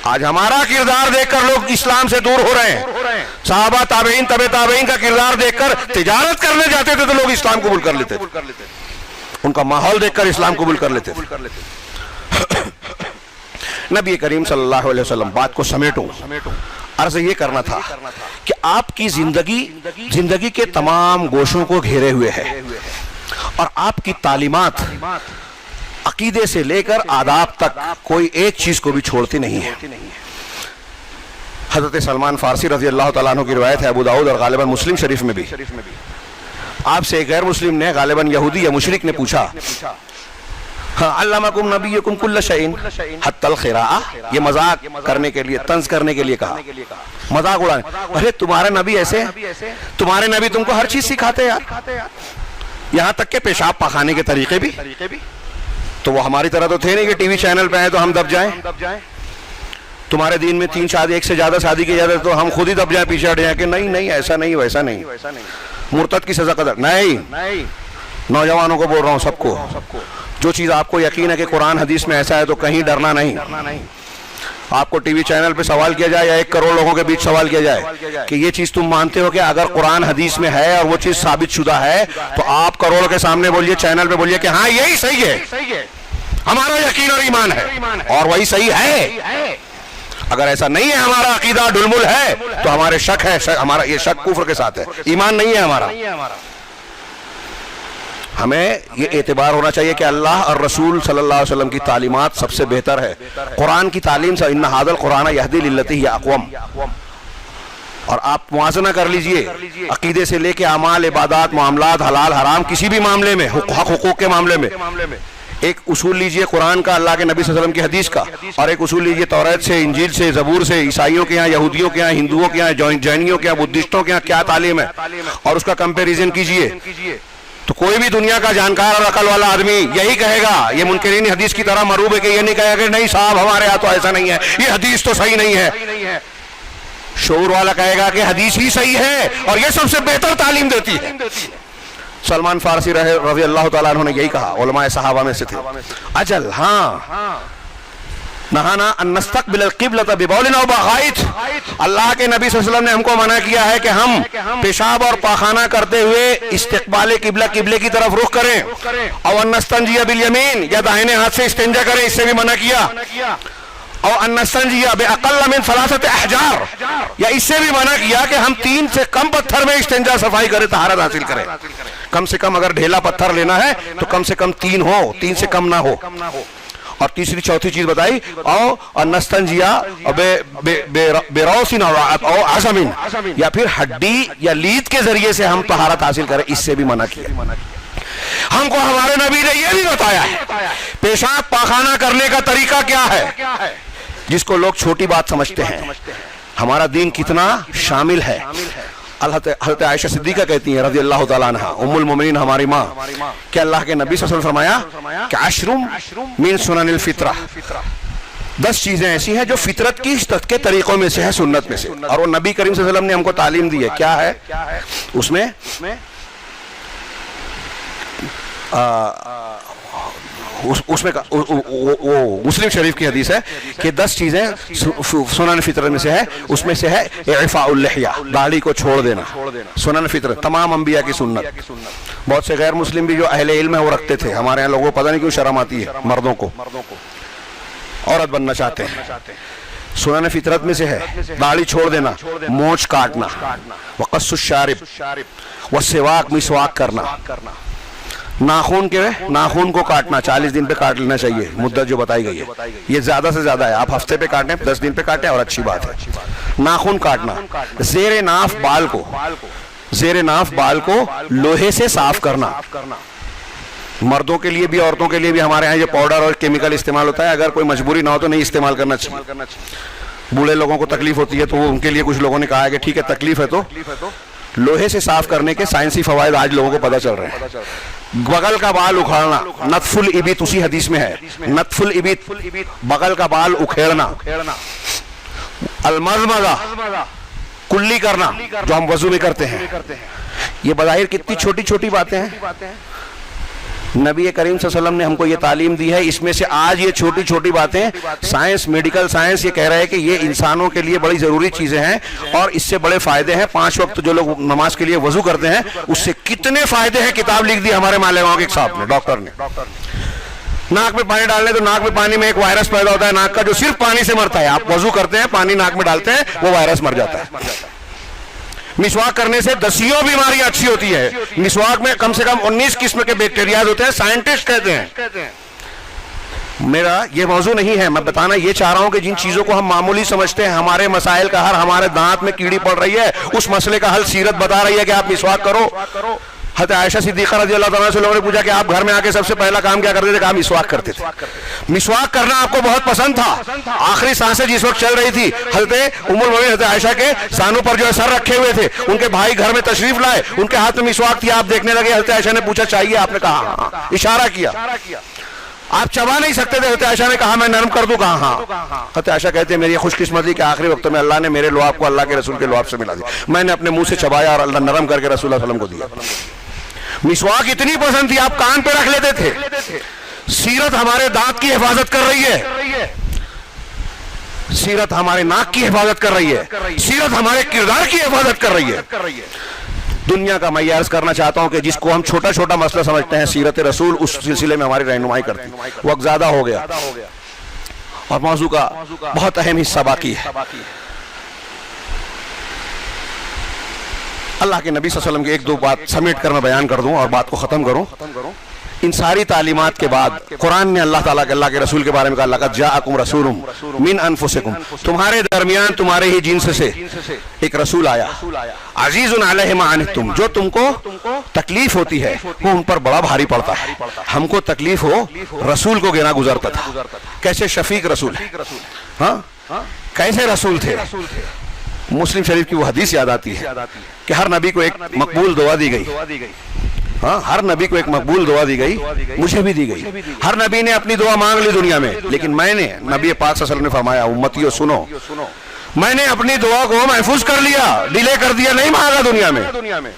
آج ہمارا کردار دیکھ کر لوگ اسلام سے دور ہو رہے ہیں۔ صحابہ تابعین تبع تابعین کا کردار دیکھ کر تجارت کرنے جاتے تھے تو لوگ اسلام قبول کر لیتے تھے، ان کا ماحول دیکھ کر اسلام قبول کر لیتے تھے۔ نبی کریم صلی اللہ علیہ وسلم، بات کو سمیٹوں، عرض یہ کرنا تھا کہ آپ کی زندگی کے تمام گوشوں کو گھیرے ہوئے ہے، اور آپ کی تعلیمات عقیدے سے لے کر آداب تک کوئی ایک چیز کو بھی چھوڑتی نہیں ہے۔ حضرت سلمان فارسی رضی اللہ تعالیٰ عنہ کی روایت ہے، ابو داؤد اور غالباً مسلم شریف میں بھی، آپ سے غیر مسلم نے، غالباً یہودی یا مشرک نے پوچھا علمکم نبیکم کل شیء حتی القراءہ، یہ مذاق کرنے کے لیے، طنز کرنے کے لیے کہا، مذاق اڑانے، ارے تمہارے نبی ایسے، تمہارے نبی تم کو ہر چیز سکھاتے ہیں، یہاں تک کہ پیشاب پخانے کے طریقے بھی۔ تو وہ ہماری طرح تو تھے نہیں کہ ٹی وی چینل پہ ہیں تو ہم دب جائیں، تمہارے دین میں 3 شادی، 1 سے زیادہ شادی کی جاتی ہے تو ہم خود ہی دب جائیں، پیچھے ہٹ جائیں کہ نہیں نہیں ایسا نہیں ویسا نہیں، مرتد کی سزا قدر نہیں۔ نوجوانوں کو بول رہا ہوں، سب کو، جو چیز آپ کو یقین ہے کہ قرآن حدیث میں ایسا ہے تو کہیں ڈرنا نہیں۔ آپ کو ٹی وی چینل پہ سوال کیا جائے یا 1 کروڑ لوگوں کے بیچ سوال کیا جائے کہ یہ چیز تم مانتے ہو کہ اگر قرآن حدیث میں ہے اور وہ چیز ثابت شدہ ہے، تو آپ کروڑ کے سامنے بولیے، چینل پہ بولیے کہ ہاں یہی صحیح ہے، ہمارا یقین اور ایمان ہے، اور وہی صحیح ہے۔ اگر ایسا نہیں ہے، ہمارا عقیدہ ڈلمل ہے، تو ہمارے شک ہے، ہمارا یہ شک کفر کے ساتھ ہے، ایمان نہیں ہے ہمارا۔ ہمیں یہ اعتبار ہونا چاہیے کہ اللہ اور رسول صلی اللہ علیہ وسلم کی تعلیمات سب سے بہتر ہے۔ قرآن کی تعلیم سے ان ھذا القرآن یہدی للتی ہی اقوم، اور آپ موازنہ کر لیجئے عقیدے سے لے کے اعمال، عبادات، معاملات، حلال حرام، کسی بھی معاملے میں، حق حقوق کے معاملے میں، ایک اصول لیجئے قرآن کا، اللہ کے نبی صلی اللہ علیہ وسلم کی حدیث کا، اور ایک اصول لیجئے توریت سے، انجیل سے، زبور سے، عیسائیوں کے ہاں، یہودیوں کے ہاں، ہندوؤں کے ہاں، جینیوں کے ہاں، بدھسٹوں کے ہاں کیا تعلیم ہے، اور اس کا کمپیریزن کیجئے۔ تو کوئی بھی دنیا کا جانکار اور عقل والا آدمی یہی کہے گا، یہ منکرین حدیث کی طرح مروب ہے کہ یہ نہیں کہے گا کہ نہیں صاحب ہمارے ہاں تو ایسا نہیں ہے، یہ حدیث تو صحیح نہیں ہے۔ شعور والا کہے گا کہ حدیث ہی صحیح ہے اور یہ سب سے بہتر تعلیم دیتی ہے۔ سلمان فارسی رضی اللہ تعالیٰ عنہ نے یہی کہا، علماء صحابہ میں سے تھے۔ اجل ہاں، نہانا ان نستقبل القبلۃ ببول او بغائط، اللہ کے نبی صلی اللہ علیہ وسلم نے ہم کو منع کیا ہے کہ ہم پیشاب اور پاخانہ کرتے ہوئے استقبال قبلہ، قبلے کی طرف رخ کریں، او ان نستنجی بالیمین، یا داہنے ہاتھ سے استنجا کریں، اس سے بھی منع کیا، او ان نستنجی باقل من 3 احجار، یا اس سے بھی منع کیا کہ ہم 3 سے کم پتھر میں استنجا صفائی کریں، طہارت حاصل کریں۔ کم سے کم اگر ڈھیلا پتھر لینا ہے تو کم سے کم 3 ہو، 3 سے کم نہ ہو۔ اور تیسری چوتھی چیز بتائی اور نستنجیا بیروسن او عزمن، یا پھر ہڈی یا لید کے ذریعے سے ہم طہارت حاصل کریں، اس سے بھی منع کیا۔ ہم کو ہمارے نبی نے یہ بھی بتایا ہے پیشاب پاخانہ کرنے کا طریقہ کیا ہے، جس کو لوگ چھوٹی بات سمجھتے ہیں۔ ہمارا دین کتنا شامل ہے۔ حضرت عائشہ صدیقہ کہتی ہیں رضی اللہ تعالیٰ عنہ، ام المومنین ہماری ماں، کہ اللہ کے نبی صلی اللہ علیہ وسلم فرمایا کہ عشرم من سنن الفطرہ، 10 چیزیں ایسی ہیں جو فطرت کے طریقوں میں سے ہے، سنت میں سے، اور وہ نبی کریم صلی اللہ علیہ وسلم نے ہم کو تعلیم دی ہے۔ کیا ہے اس میں؟ وہ مسلم شریف کی حدیث ہے کہ 10 چیزیں سنن فطرت میں سے ہے، اس میں سے ہے اعفاء اللحیہ، داڑھی کو چھوڑ دینا، سنن فطرت، تمام انبیاء کی سنت۔ بہت سے غیر مسلم بھی جو اہل علم ہے وہ رکھتے تھے، ہمارے یہاں لوگوں کو پتہ نہیں کیوں شرم آتی ہے، مردوں کو عورت بننا چاہتے ہیں۔ سنن فطرت میں سے ہے داڑھی چھوڑ دینا، مونچھ کاٹنا، وقص الشارب، والسواک، مسواک کرنا، ناخون کو کاٹنا 40 دن پہ کاٹ لینا چاہیے، مدت جو بتائی گئی ہے، یہ زیادہ سے زیادہ ہے، آپ ہفتے پہ کاٹیں، 10 دن پہ کاٹیں اور اچھی بات ہے۔ ناخون کاٹنا، زیر ناف بال کو لوہے سے صاف کرنا، مردوں کے لیے بھی عورتوں کے لیے بھی ہمارے ہاں یہ پاؤڈر اور کیمیکل استعمال ہوتا ہے، اگر کوئی مجبوری نہ ہو تو نہیں استعمال کرنا چاہیے۔ بوڑھے لوگوں کو تکلیف ہوتی ہے تو ان کے لیے کچھ لوگوں نے کہا ہے کہ ٹھیک ہے تکلیف ہے تو لوہے سے صاف کرنے کے سائنسی فوائد آج لوگوں کو پتہ چل رہے ہیں۔ بغل کا بال اکھاڑنا، نتف الابط، اسی حدیث میں ہے، نتف الابط، بغل کا بال اکھیڑنا، المضمضہ، کلی کرنا جو ہم وضو میں کرتے ہیں۔ یہ بظاہر کتنی چھوٹی چھوٹی باتیں ہیں، نبی کریم صلی اللہ علیہ وسلم نے ہم کو یہ تعلیم دی ہے۔ اس میں سے آج یہ چھوٹی چھوٹی باتیں سائنس، میڈیکل سائنس یہ کہہ رہے ہیں کہ یہ انسانوں کے لیے بڑی ضروری چیزیں ہیں اور اس سے بڑے فائدے ہیں۔ 5 وقت جو لوگ نماز کے لیے وضو کرتے ہیں اس سے کتنے فائدے ہیں، کتاب لکھ دی ہمارے مالیگاؤں کے ایک صاحب نے، ڈاکٹر نے۔ ناک میں پانی ڈالنے تو ناک میں پانی میں ایک وائرس پیدا ہوتا ہے ناک کا، جو صرف پانی سے مرتا ہے۔ آپ وضو کرتے ہیں، پانی ناک میں ڈالتے ہیں، وہ وائرس مر جاتا ہے۔ مسواک کرنے سے 10 بیماریاں اچھی ہوتی ہے۔ مسواک میں کم سے کم 19 قسم کے بیکٹیریاز ہوتے ہیں، سائنٹسٹ کہتے ہیں۔ میرا یہ موضوع نہیں ہے، میں بتانا یہ چاہ رہا ہوں کہ جن چیزوں کو ہم معمولی سمجھتے ہیں، ہمارے مسائل کا حل، ہمارے دانت میں کیڑی پڑ رہی ہے، اس مسئلے کا حل سیرت بتا رہی ہے کہ آپ مسواک کرو۔ حضرت عائشہ صدیقہ رضی اللہ تعالیٰ سے لوگوں نے پوچھا کہ آپ گھر میں آ کے سب سے پہلا کام کیا کرتے تھے؟ کہا مسواک کرتے تھے۔ مسواک کرنا آپ کو بہت پسند تھا۔ آخری سانسیں جس وقت چل رہی تھی، حضرت ام المومنین حضرت عائشہ کے زانوں پر جو ہے سر رکھے ہوئے تھے، ان کے بھائی گھر میں تشریف لائے، ان کے ہاتھ میں مسواک تھی، آپ دیکھنے لگے، حضرت عائشہ نے پوچھا چاہیے؟ آپ نے کہا ہاں، اشارہ کیا۔ آپ چبا نہیں سکتے تھے، حضرت عائشہ نے کہا میں نرم کر دوں، کہا ہاں۔ حضرت عائشہ کہتے ہیں میری خوش قسمتی کہ آخری وقت میں اللہ نے میرے لعاب کو اللہ کے رسول کے لعاب سے ملا دیا، میں نے اپنے منہ سے چبایا اور اللہ نرم کر کے رسول اللہ علیہ وسلم کو دیا۔ مسواک اتنی پسند تھی آپ کان پہ رکھ لیتے تھے۔ سیرت ہمارے دانت کی حفاظت کر رہی ہے، سیرت ہمارے ناک کی حفاظت کر رہی ہے، سیرت ہمارے کردار کی حفاظت کر رہی ہے۔ دنیا کا میں یہ عرض کرنا چاہتا ہوں کہ جس کو ہم چھوٹا چھوٹا مسئلہ سمجھتے ہیں، سیرت رسول اس سلسلے میں ہماری رہنمائی کرتی ہے۔ وقت زیادہ ہو گیا اور موضوع کا بہت اہم حصہ باقی ہے۔ اللہ کے نبی صلی اللہ علیہ وسلم کی 1-2 بات سمیٹ کر میں بیان کر دوں اور بات کو ختم کروں۔ ان ساری تعلیمات کے بعد قرآن نے اللہ تعالیٰ کے، اللہ کے رسول کے بارے میں کہا لقد جاءکم رسول من انفسکم، تمہارے درمیان تمہارے ہی جنس سے ایک رسول آیا، عزیز علیہ ما عنتم، جو تم کو تکلیف ہوتی ہے وہ ان پر بڑا بھاری پڑتا ہے۔ ہم کو تکلیف ہو رسول کو گنا گزرتا تھا۔ کیسے شفیق رسول ہے، ہاں کیسے رسول تھے۔ مسلم شریف کی وہ حدیث یاد آتی ہے کہ ہر نبی کو ایک مقبول دعا دی گئی، ہاں ہر نبی کو ایک مقبول دعا دی گئی، مجھے بھی دی گئی۔ ہر نبی نے اپنی دعا مانگ لی دنیا میں، لیکن میں نے، نبی پاک صلی اللہ علیہ وسلم نے فرمایا امتیو سنو، میں نے اپنی دعا کو محفوظ کر لیا، ڈیلے کر دیا، نہیں مانگا دنیا میں۔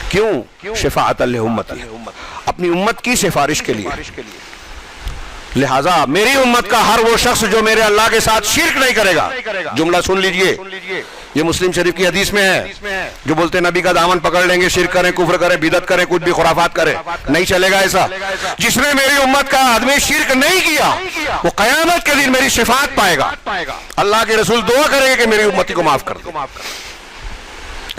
کیوں؟ شفاعت لامتی، اپنی امت کی سفارش کے لیے۔ لہذا میری امت کا ہر وہ شخص جو میرے اللہ کے ساتھ شرک نہیں کرے گا، جملہ سن لیجئے، یہ مسلم شریف کی حدیث میں ہے، جو بولتے ہیں نبی کا دامن پکڑ لیں گے، شرک کریں، کفر کریں، بدعت کریں، کچھ بھی خرافات کریں، نہیں چلے گا ایسا۔ جس نے میری امت کا آدمی شرک نہیں کیا وہ قیامت کے دن میری شفاعت پائے گا۔ اللہ کے رسول دعا کریں گے کہ میری امتی کو معاف کر دے۔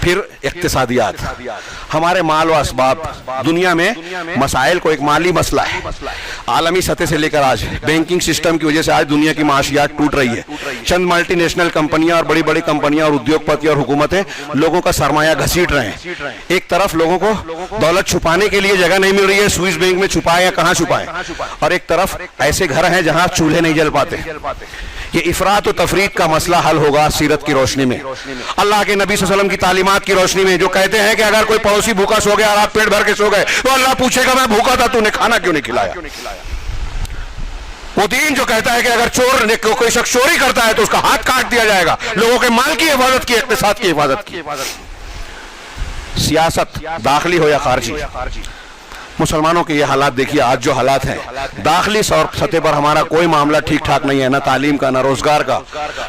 پھر اقتصادیات. ہمارے مال و اسباب دنیا میں مسائل کو ایک مالی مسئلہ ہے. عالمی سطح سے لے کر آج بینکنگ سسٹم کی وجہ سے آج دنیا کی معاشیات ٹوٹ رہی ہے. چند ملٹی نیشنل کمپنیاں اور بڑی بڑی کمپنیاں اور ادیوگ پتی اور حکومتیں لوگوں کا سرمایہ گھسیٹ رہے ہیں. ایک طرف لوگوں کو دولت چھپانے کے لیے جگہ نہیں مل رہی ہے, سوئس بینک میں چھپائے یا کہاں چھپائے, اور ایک طرف ایسے گھر ہیں جہاں چولہے نہیں جل پاتے. یہ افراط و تفریط کا مسئلہ حل ہوگا سیرت کی روشنی میں, اللہ کے نبی صلی اللہ علیہ وسلم کی تعلیمات کی روشنی میں, جو کہتے ہیں کہ اگر کوئی پڑوسی بھوکا سو گیا اور آپ پیٹ بھر کے سو گئے تو اللہ پوچھے گا میں بھوکا تھا تو نے کھانا کیوں نہیں کھلایا. وہ دین جو کہتا ہے کہ اگر چور کوئی شخص چوری کرتا ہے تو اس کا ہاتھ کاٹ دیا جائے گا, لوگوں کے مال کی حفاظت کی, اقتصاد کی حفاظت کی. سیاست داخلی ہو یا خارجی, مسلمانوں کے یہ حالات دیکھیے آج جو حالات ہیں. داخلی سطح پر ہمارا کوئی معاملہ ٹھیک ٹھاک نہیں ہے, نہ تعلیم کا, نہ روزگار کا,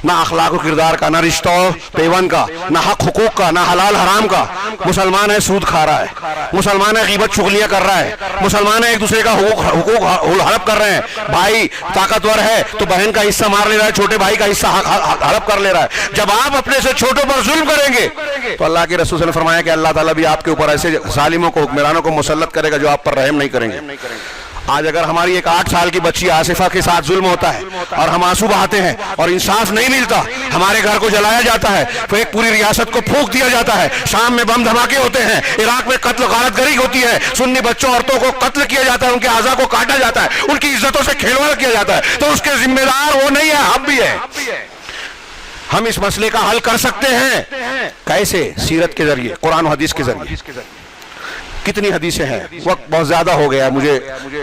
نہ اخلاق و کردار کا, نہ رشتوں پیون کا, نہ حق حقوق کا, نہ حلال حرام کا. مسلمان ہے سود کھا رہا ہے, مسلمان ہے غیبت چغلیاں کر رہا ہے, مسلمان ہے ایک دوسرے کا حقوق ہڑپ کر رہے ہیں. بھائی طاقتور ہے تو بہن کا حصہ مار لے رہا ہے, چھوٹے بھائی کا حصہ ہڑپ کر لے رہا ہے. جب آپ اپنے سے چھوٹوں پر ظلم کریں گے تو اللہ کے رسول نے فرمایا کہ اللہ تعالیٰ بھی آپ کے اوپر ایسے ظالموں کو, حکمرانوں کو مسلط کرے گا جو آپ پر رحم نہیں کریں گے. آج اگر ہماری ایک 8 سال کی بچی آصفہ کے ساتھ ظلم ہوتا ہے اور ہم آنسو بہاتے ہیں اور انصاف نہیں ملتا, ہمارے گھر کو جلایا جاتا ہے, تو ایک پوری ریاست کو پھونک دیا جاتا ہے, شام میں بم دھماکے ہوتے ہیں, عراق میں قتل غارت گری ہوتی ہے, سنی بچوں عورتوں کو قتل کیا جاتا ہے, ان کے اعضاء کو کاٹا جاتا ہے, ان کی عزتوں سے کھلواڑ کیا جاتا ہے, تو اس کے ذمہ دار وہ نہیں ہے, ہم بھی ہیں. ہم اس مسئلے کا حل کر سکتے ہیں. کیسے؟ سیرت کے ذریعے, قرآن و حدیث کے ذریعے. کتنی حدیثیں ہیں, وقت بہت زیادہ ہو گیا ہے, مجھے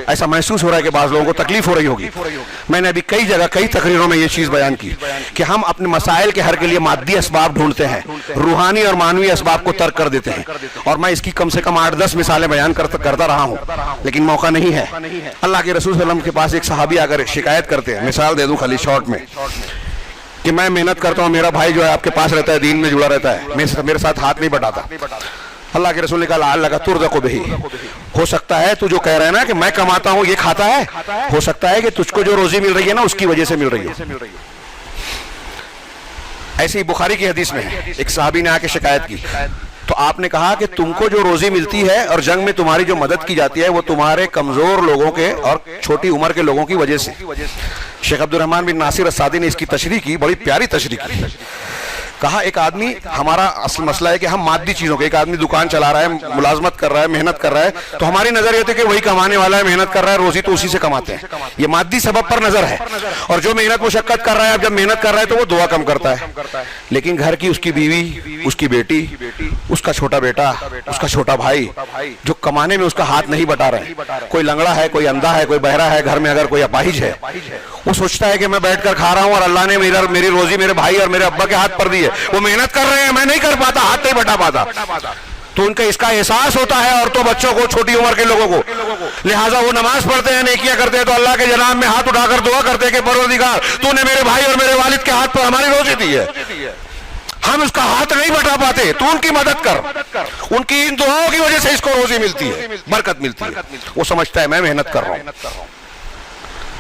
ایسا محسوس ہو رہا ہے کہ بعض لوگوں کو تکلیف ہو رہی ہوگی. میں نے ابھی کئی جگہ کئی تقریروں میں یہ چیز بیان کی کہ ہم اپنے مسائل کے حل کے لیے مادی اسباب ڈھونڈتے ہیں, روحانی اور معنوی اسباب کو ترک کر دیتے ہیں. اور میں اس کی کم سے کم 8-10 مثالیں بیان کرتا رہا ہوں, لیکن موقع نہیں ہے. اللہ کے رسول صلی اللہ علیہ وسلم کے پاس ایک صحابی آ کر شکایت کرتے ہیں, مثال دے دوں خالی شارٹ میں, کہ میں محنت کرتا ہوں, میرا بھائی جو ہے آپ کے پاس رہتا ہے, دین میں جڑا رہتا ہے, میرے ساتھ ہاتھ نہیں بٹاتا. اللہ کے رسول نے کہا لعلک ترزق بہ, ہو سکتا ہے تو جو کہہ رہے ہیں نا کہ میں کماتا ہوں یہ کھاتا ہے, ہو سکتا ہے کہ تجھ کو جو روزی مل رہی ہے نا اس کی وجہ سے مل رہی ہے. ایسی بخاری کی حدیث میں ہے, ایک صحابی نے آ کے شکایت کی, تو آپ نے کہا کہ تم کو جو روزی ملتی ہے اور جنگ میں تمہاری جو مدد کی جاتی ہے وہ تمہارے کمزور لوگوں کے اور چھوٹی عمر کے لوگوں کی وجہ سے. شیخ عبد الرحمن بن ناصر السعدی نے اس کی تشریح کی, بڑی پیاری تشریح کی. کہا ایک آدمی, ہمارا اصل مسئلہ ہے کہ ہم مادی چیزوں کے, ایک آدمی دکان چلا رہا ہے, ملازمت کر رہا ہے, محنت کر رہا ہے, تو ہماری نظر یہ تھی کہ وہی کمانے والا ہے, محنت کر رہا ہے, روزی تو اسی سے کماتے ہیں, یہ مادی سبب پر نظر ہے. اور جو محنت مشقت کر رہا ہے, جب محنت کر رہا ہے تو وہ دعا کم کرتا ہے, لیکن گھر کی اس کی بیوی, اس کی بیٹی, اس کا چھوٹا بیٹا, اس کا چھوٹا بھائی جو کمانے میں اس کا ہاتھ نہیں بٹا رہے, کوئی لنگڑا ہے, کوئی اندھا ہے, کوئی بہرا ہے, گھر میں اگر کوئی اپاہج ہے, وہ سوچتا ہے کہ میں بیٹھ کر کھا رہا ہوں اور اللہ نے میری روزی میرے بھائی اور میرے ابا کے ہاتھ پر دی ہے, وہ محنت کر رہے ہیں, میں نہیں کر پاتا, ہاتھ نہیں بٹا پاتا. تو ان کا اس کا احساس ہوتا ہے عورتوں بچوں کو, چھوٹی عمر کے لوگوں کو, لہٰذا وہ نماز پڑھتے ہیں, نیکیاں کرتے ہیں, تو اللہ کے جناب میں ہاتھ اٹھا کر دعا کرتے ہیں کہ پروردگار تو نے میرے بھائی اور میرے والد کے ہاتھ پر ہماری روزی دی ہے, ہم اس کا ہاتھ نہیں بٹا پاتے, تو ان کی مدد کر, ان کی ان دعاؤں کی وجہ سے اس کو روزی ملتی ہے, برکت ملتی ہے. وہ سمجھتا ہے میں محنت کر رہا ہوں.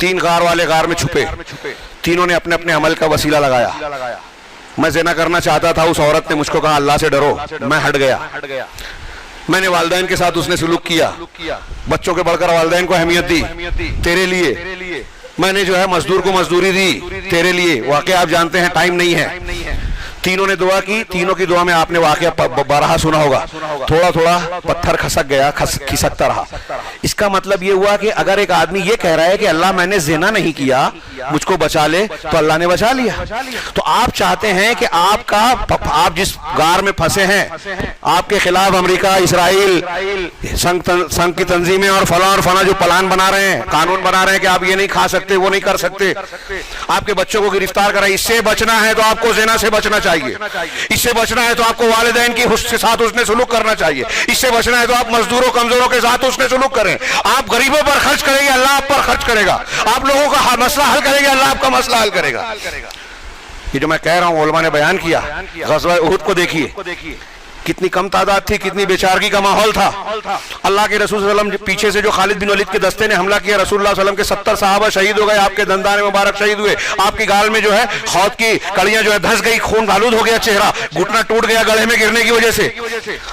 3 غار والے غار میں چھپے, تینوں نے اپنے اپنے عمل کا وسیلہ لگایا. میں زنا کرنا چاہتا تھا, اس عورت نے مجھ کو کہا اللہ سے ڈرو, میں ہٹ گیا. میں نے والدین کے ساتھ اس نے سلوک کیا, بچوں کے بڑھ کر والدین کو اہمیت دی تیرے لیے. میں نے جو ہے مزدور کو مزدوری دی تیرے لیے. واقعہ آپ جانتے ہیں, ٹائم نہیں ہے. تینوں نے دعا کی, تینوں کی دعا میں آپ نے واقعہ بارہا سنا ہوگا, تھوڑا تھوڑا پتھر کھسک گیا, کھسکتا رہا. اس کا مطلب یہ ہوا کہ اگر ایک آدمی یہ کہہ رہا ہے کہ اللہ میں نے زنا نہیں کیا, مجھ کو بچا لے, تو اللہ نے بچا لیا. تو آپ چاہتے ہیں کہ آپ جس غار میں پھنسے ہیں, آپ کے خلاف امریکہ, اسرائیل, سنگ کی تنظیمیں اور فلاں جو پلان بنا رہے ہیں, قانون بنا رہے ہیں کہ آپ یہ نہیں کھا سکتے, وہ نہیں کر سکتے, آپ کے بچوں کو گرفتار کریں. اس سے بچنا ہے تو آپ کو زنا سے بچنا چاہیے, اس سے بچنا ہے تو آپ کو والدین کی ساتھ اس نے سلوک کرنا چاہیے, اس سے بچنا ہے تو آپ مزدوروں کمزوروں کے ساتھ اس نے سلوک کریں. آپ غریبوں پر خرچ کریں گے, اللہ آپ پر خرچ کرے گا. آپ لوگوں کا مسئلہ حل کریں گے, اللہ آپ کا مسئلہ حل کرے گا. یہ جو میں کہہ رہا ہوں علماء نے بیان کیا. غزوہ احد کو دیکھیے کتنی کم تعداد تھی, کتنی بیچارگی کا ماحول تھا. اللہ کے رسول صلی اللہ علیہ وسلم پیچھے سے جو خالد بن ولید کے دستے نے حملہ کیا, رسول اللہ صلی اللہ علیہ وسلم کے 70 صحابہ شہید ہو گئے, آپ کے دندان مبارک شہید ہوئے, آپ کی گال میں جو ہے خود کی کڑیاں جو ہے دھس گئی, خون آلود ہو گیا چہرہ, گھٹنا ٹوٹ گیا گڑھے میں گرنے کی وجہ سے.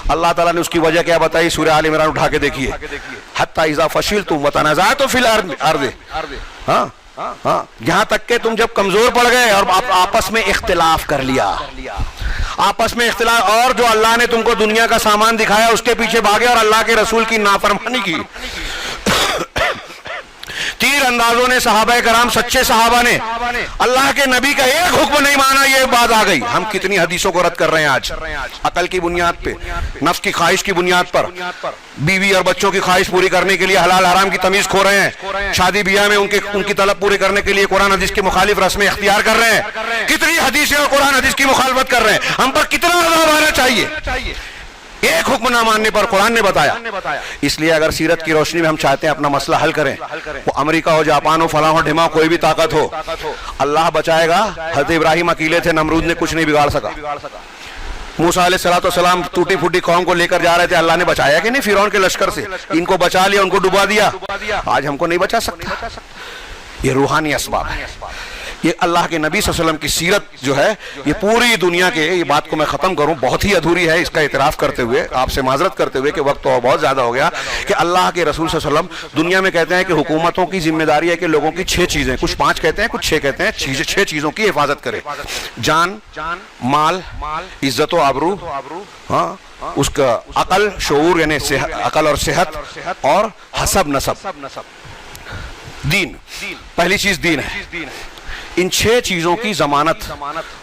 اللہ تعالیٰ نے اس کی وجہ کیا بتائی, سورہ آل عمران اٹھا کے دیکھیے, حتی اذا فشلتم وتنازعتم فی الارض, ہاں ہاں, یہاں تک کہ تم جب کمزور پڑ گئے اور آپس میں اختلاف کر لیا, آپس میں اختلاف, اور جو اللہ نے تم کو دنیا کا سامان دکھایا اس کے پیچھے بھاگے اور اللہ کے رسول کی نافرمانی کی. تیر اندازوں نے, صحابہ کرام سچے صحابہ نے اللہ کے نبی کا ایک حکم نہیں مانا, یہ بات آ گئی. ہم کتنی حدیثوں کو رد کر رہے ہیں آج, عقل کی بنیاد پہ, نفس کی خواہش کی بنیاد پر, بیوی اور بچوں کی خواہش پوری کرنے کے لیے حلال حرام کی تمیز کھو رہے ہیں, شادی بیاہ میں ان کی طلب پوری کرنے کے لیے قرآن حدیث کے مخالف رسمیں اختیار کر رہے ہیں. کتنی حدیثیں اور قرآن حدیث کی مخالفت کر رہے ہیں. ہم پر کتنا عذاب آنا چاہیے, ایک حکم نہ ماننے پر قرآن نے بتایا. اس لیے اگر سیرت کی روشنی میں ہم چاہتے ہیں اپنا مسئلہ حل کریں, وہ امریکہ ہو, جاپان ہو, فلاں ہو, ڈھما, کوئی بھی طاقت ہو, اللہ بچائے گا. حضرت ابراہیم اکیلے تھے, نمرود نے کچھ نہیں بگاڑ سکا. موسیٰ علیہ السلام ٹوٹی پھوٹی قوم کو لے کر جا رہے تھے, اللہ نے بچایا کہ نہیں فرعون کے لشکر سے, ان کو بچا لیا, ان کو ڈبا دیا. آج ہم کو نہیں بچا سکتا. یہ روحانی اسباب ہے. یہ اللہ کے نبی صلی اللہ علیہ وسلم کی سیرت جو ہے, یہ پوری دنیا کے, یہ بات کو میں ختم کروں, بہت ہی ادھوری ہے, اس کا اعتراف کرتے ہوئے, آپ سے معذرت کرتے ہوئے کہ وقت تو بہت زیادہ ہو گیا, کہ اللہ کے رسول صلی اللہ علیہ وسلم دنیا میں کہتے ہیں کہ حکومتوں کی ذمہ داری ہے کہ لوگوں کی 6 چیزیں, کچھ 5 کہتے ہیں, کچھ 6 کہتے ہیں, 6 چیزوں کی حفاظت کرے. جان, مال, عزت و آبرو, ہاں, اس کا عقل, شعور یعنی عقل اور صحت, اور حسب نسب. دین, پہلی چیز دین ہے. ان 6 چیزوں کی ضمانت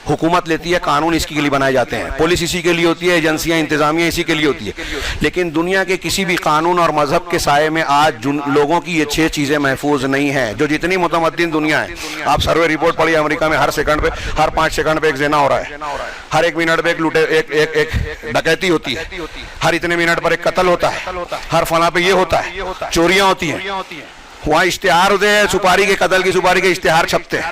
حکومت لیتی ہے, قانون اس کے لیے بنائے جاتے ہیں, پولیس اسی کے لیے ہوتی ہے, ایجنسیاں انتظامیہ اسی کے لیے ہوتی ہے. لیکن دنیا کے کسی بھی قانون اور مذہب کے سائے میں آج لوگوں کی یہ 6 چیزیں محفوظ نہیں ہیں. جو جتنی متمدن دنیا ہے, آپ سروے رپورٹ پڑھیے, امریکہ میں ہر سیکنڈ پہ, ہر 5 سیکنڈ پہ ایک زنا ہو رہا ہے, ہر 1 منٹ پہ ایک ڈکیتی ہوتی ہے, ہر اتنے منٹ پر ایک قتل ہوتا ہے, ہر فلاں پہ یہ ہوتا ہے, چوریاں ہوتی ہیں. وہاں اشتہار ہوتے ہیں, سپاری کے قتل کی سپاری کے اشتہار چھپتے ہیں.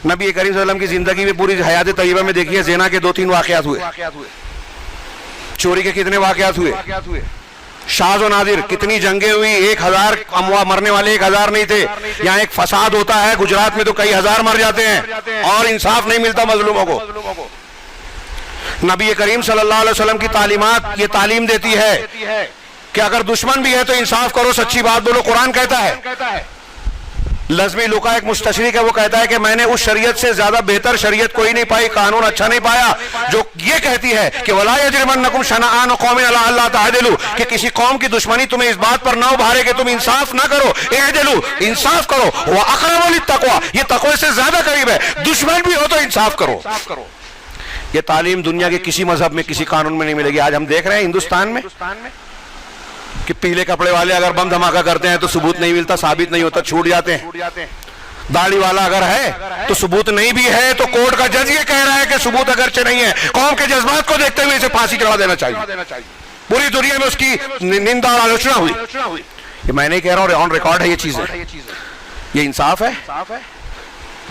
نبی کریم صلی اللہ علیہ وسلم کی زندگی میں پوری حیات طیبہ میں دیکھیے, زنا کے 2-3 واقعات ہوئے, چوری کے کتنے واقعات ہوئے, شاذ و نادر کتنی جنگیں ہوئی, 1000 مرنے والے 1000 نہیں تھے. یہاں ایک فساد ہوتا ہے گجرات میں تو کئی ہزار مر جاتے ہیں, اور انصاف نہیں ملتا مظلوموں کو. نبی کریم صلی اللہ علیہ وسلم کی تعلیمات یہ تعلیم دیتی ہے کہ اگر دشمن بھی ہے تو انصاف کرو, سچی بات بولو. قرآن کہتا ہے, لزمی لوکا ایک مستشرق ہے, وہ کہتا ہے کہ میں نے اس شریعت سے زیادہ بہتر شریعت کوئی نہیں پائی, قانون اچھا نہیں پایا, جو یہ کہتی ہے کہ وَلَا يَجْرِمَنَّكُمْ شَنَآنُ قَوْمٍ عَلَىٰ أَلَّا تَعْدِلُوا, کہ کسی قوم کی دشمنی تمہیں اس بات پر نہ ابھارے کہ تم انصاف نہ کرو. اعدلوا, انصاف کرو. وَأَقْرَبُ لِلتَّقْوَىٰ, یہ تقوی سے زیادہ قریب ہے. دشمن بھی ہو تو انصاف کرو. یہ تعلیم دنیا کے کسی مذہب میں, کسی قانون میں نہیں ملے گی. آج ہم دیکھ رہے ہیں ہندوستان میں کہ پیلے کپڑے والے اگر بم دھماکہ کرتے ہیں تو ثبوت نہیں ملتا, ثابت نہیں ہوتا, چھوٹ جاتے ہیں. داڑھی والا اگر ہے تو ثبوت نہیں بھی ہے تو کورٹ کا جج یہ کہہ رہا ہے کہ ثبوت اگرچہ نہیں ہے, قوم کے جذبات کو دیکھتے ہوئے اسے پھانسی چڑھا دینا چاہیے. پوری دنیا میں اس کی نندا اور آلوچنا ہوئی. یہ میں نہیں کہہ رہا ہوں, آن ریکارڈ ہے یہ چیزیں. یہ انصاف ہے.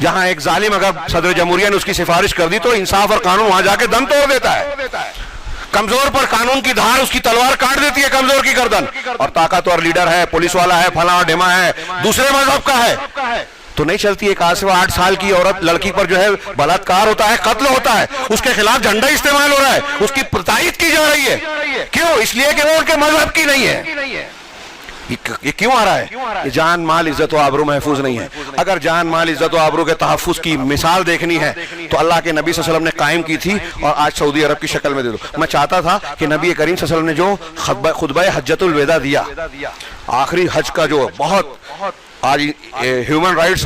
جہاں ایک ظالم اگر صدر جمہوریہ نے اس کی سفارش کر دی تو انصاف اور قانون وہاں جا کے دم توڑ دیتا ہے. کمزور پر قانون کی دھار اس کی تلوار کاٹ دیتی ہے, کمزور کی گردن. اور طاقتور لیڈر ہے, پولیس والا ہے, فلاں ڈھما ہے, دوسرے مذہب کا ہے, تو نہیں چلتی. ایک 8 سال کی عورت لڑکی پر جو ہے بلاತ್ಕಾರ ہوتا ہے, قتل ہوتا ہے, اس کے خلاف جھنڈا استعمال ہو رہا ہے, اس کی تائید کی جا رہی ہے. کیوں؟ اس لیے کہ وہ ان کے مذہب کی نہیں ہے. یہ کیوں آ رہا ہے؟ یہ جان مال عزت و آبرو محفوظ نہیں ہے. اگر جان مال عزت و آبرو کے تحفظ کی مثال دیکھنی ہے تو اللہ کے نبی صلی اللہ علیہ وسلم نے قائم کی تھی, اور آج سعودی عرب کی شکل میں دے دو. میں چاہتا تھا کہ نبی کریم صلی اللہ علیہ وسلم نے جو خطبہ حجۃ الوداع دیا, آخری حج کا جو بہت آج human rights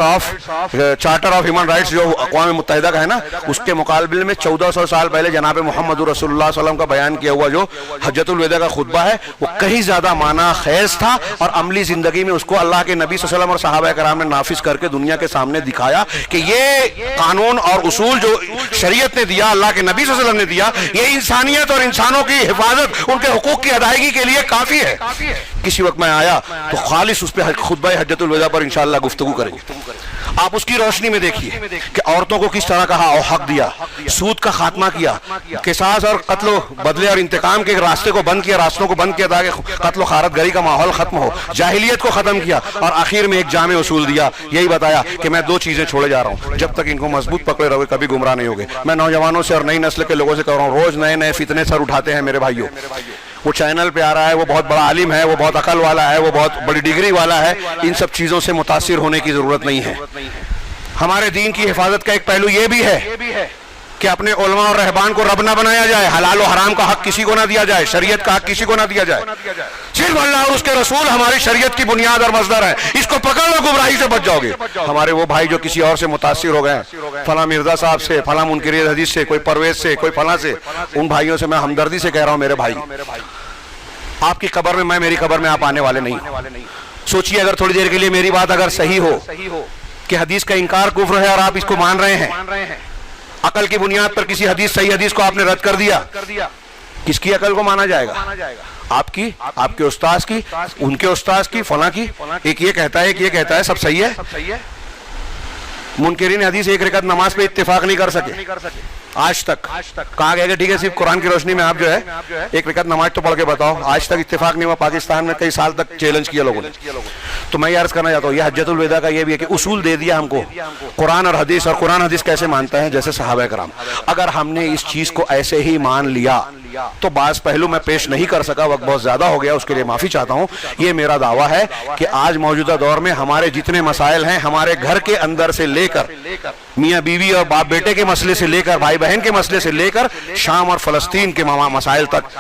charter of human rights جو اقوام متحدہ کا ہے نا, اس کے مقابلے میں 1400 سال پہلے جناب محمد رسول اللہ صلی اللہ علیہ وسلم کا بیان کیا ہوا جو حجۃ الوداع کا خطبہ ہے, وہ کہیں زیادہ معنی خیز تھا, اور عملی زندگی میں اس کو اللہ کے نبی صلی اللہ علیہ وسلم اور صحابہ کرام نے نافذ کر کے دنیا کے سامنے دکھایا کہ یہ قانون اور اصول جو شریعت نے دیا, اللہ کے نبی صلی اللہ علیہ وسلم نے دیا, یہ انسانیت اور انسانوں کی حفاظت, ان کے حقوق کی ادائیگی کے لیے کافی ہے. کسی وقت میں آیا تو خالص اس پہ خطبہ حجۃ الوداع پر انشاءاللہ گفتگو کریں گے. آپ اس کی روشنی میں دیکھیے کہ عورتوں کو کس طرح کہا اور حق دیا، سود کا خاتمہ کیا، قصاص اور قتل و بدلے اور انتقام کے راستے کو بند کیا، راستوں کو بند کیا تاکہ قتل و غارت گری کا ماحول ختم ہو، جاہلیت کو ختم کیا، اور آخر میں ایک جامع اصول دیا، یہی بتایا کہ میں دو چیزیں چھوڑے جا رہا ہوں، جب تک ان کو مضبوط پکڑے رہو کبھی گمراہ نہیں ہوگے۔ میں نوجوانوں سے اور نئی نسل کے لوگوں سے کہہ رہا ہوں، روز نئے نئے فتنے سر اٹھاتے ہیں میرے بھائیوں۔ وہ چینل پہ آ رہا ہے، وہ بہت بڑا عالم ہے، وہ بہت عقل والا ہے، وہ بہت بڑی ڈگری والا ہے، ان سب چیزوں سے متاثر ہونے کی ضرورت نہیں ہے۔ ہمارے دین کی حفاظت کا ایک پہلو یہ بھی ہے کہ اپنے علماء اور رہبان کو رب نہ بنایا جائے، حلال و حرام کا حق کسی کو نہ دیا جائے، شریعت کا حق کسی کو نہ دیا جائے، صرف اللہ اور اس کے رسول ہماری شریعت کی بنیاد اور مصدر ہے، اس کو پکڑ لو گمراہی سے بچ جاؤ گے۔ ہمارے وہ بھائی جو کسی اور سے متاثر ہو گئے ہیں، فلاں مرزا صاحب سے، فلاں منکر حدیث سے، کوئی پرویز سے، کوئی فلاں سے، ان بھائیوں سے میں ہمدردی سے کہہ رہا ہوں، میرے بھائی آپ کی قبر میں میری قبر میں آپ آنے والے نہیں۔ سوچئے اگر تھوڑی دیر کے لیے میری بات اگر صحیح ہو کہ حدیث کا انکار کفر ہے اور آپ اس کو مان رہے ہیں، عقل کی بنیاد پر کسی حدیث صحیح حدیث کو آپ نے رد کر دیا، کس کی عقل کو مانا جائے گا؟ آپ کی، آپ کے استاذ کی، ان کے استاذ کی، فلاں کی۔ ایک یہ کہتا ہے، ایک یہ کہتا ہے، سب صحیح ہے۔ منکرین حدیث ایک رکعت نماز پہ اتفاق نہیں کر سکے آج تک۔ کہا گیا کہ ٹھیک ہے صرف قرآن کی روشنی میں آپ جو ہے ایک رکعت نماز تو پڑھ کے بتاؤ، آج تک اتفاق نہیں ہوا۔ پاکستان میں کئی سال تک چیلنج کیا لوگوں نے۔ تو میں یہ عرض کرنا چاہتا ہوں، یہ حجت الوداع کا یہ بھی ہے کہ اصول دے دیا ہم کو، قرآن اور حدیث، اور قرآن حدیث کیسے مانتا ہے؟ جیسے صحابہ کرام۔ اگر ہم نے اس چیز کو ایسے ہی مان لیا تو بعض پہلو میں پیش نہیں کر سکا، وقت بہت زیادہ ہو گیا، اس کے لیے معافی چاہتا ہوں۔ یہ میرا دعویٰ ہے کہ آج موجودہ دور میں ہمارے جتنے مسائل ہیں، ہمارے گھر کے اندر سے لے کر میاں بیوی اور باپ بیٹے کے مسئلے سے لے کر بھائی بہن کے مسئلے سے لے کر شام اور فلسطین کے مسائل تک،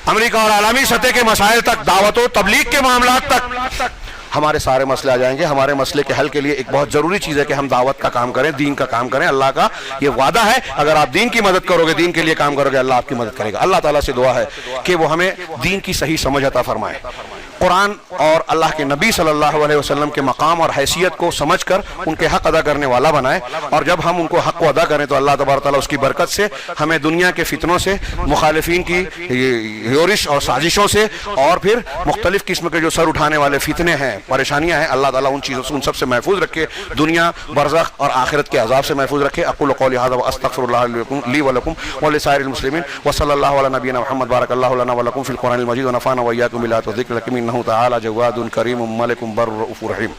امریکہ اور عالمی سطح کے مسائل تک، دعوت و تبلیغ کے معاملات تک، ہمارے سارے مسئلے آ جائیں گے۔ ہمارے مسئلے کے حل کے لیے ایک بہت ضروری چیز ہے کہ ہم دعوت کا کام کریں، دین کا کام کریں۔ اللہ کا یہ وعدہ ہے، اگر آپ دین کی مدد کرو گے، دین کے لیے کام کرو گے، اللہ آپ کی مدد کرے گا۔ اللہ تعالیٰ سے دعا ہے کہ وہ ہمیں دین کی صحیح سمجھ عطا فرمائے، قرآن اور اللہ کے نبی صلی اللہ علیہ وسلم کے مقام اور حیثیت کو سمجھ کر ان کے حق ادا کرنے والا بنائے، اور جب ہم ان کو حق کو ادا کریں تو اللہ تبارک تعالیٰ اس کی برکت سے ہمیں دنیا کے فتنوں سے، مخالفین کی یورش اور سازشوں سے، اور پھر مختلف قسم کے جو سر اٹھانے والے فتنے ہیں، پریشانیاں ہیں، اللہ تعالیٰ ان چیزوں سے، ان سب سے محفوظ رکھے، دنیا، برزخ اور آخرت کے عذاب سے محفوظ رکھے۔ اقول قولی ھذا واستغفر اللہ لی ولکم ولسائر المسلمین، وصلی اللہ علی نبینا محمد، بارک اللہ لنا ولکم فی القرآن المجید، ونفعنا وإیاکم بالآیات والذکر الحکیم، انہ تعالی جواد کریم ملک بر رؤوف رحیم۔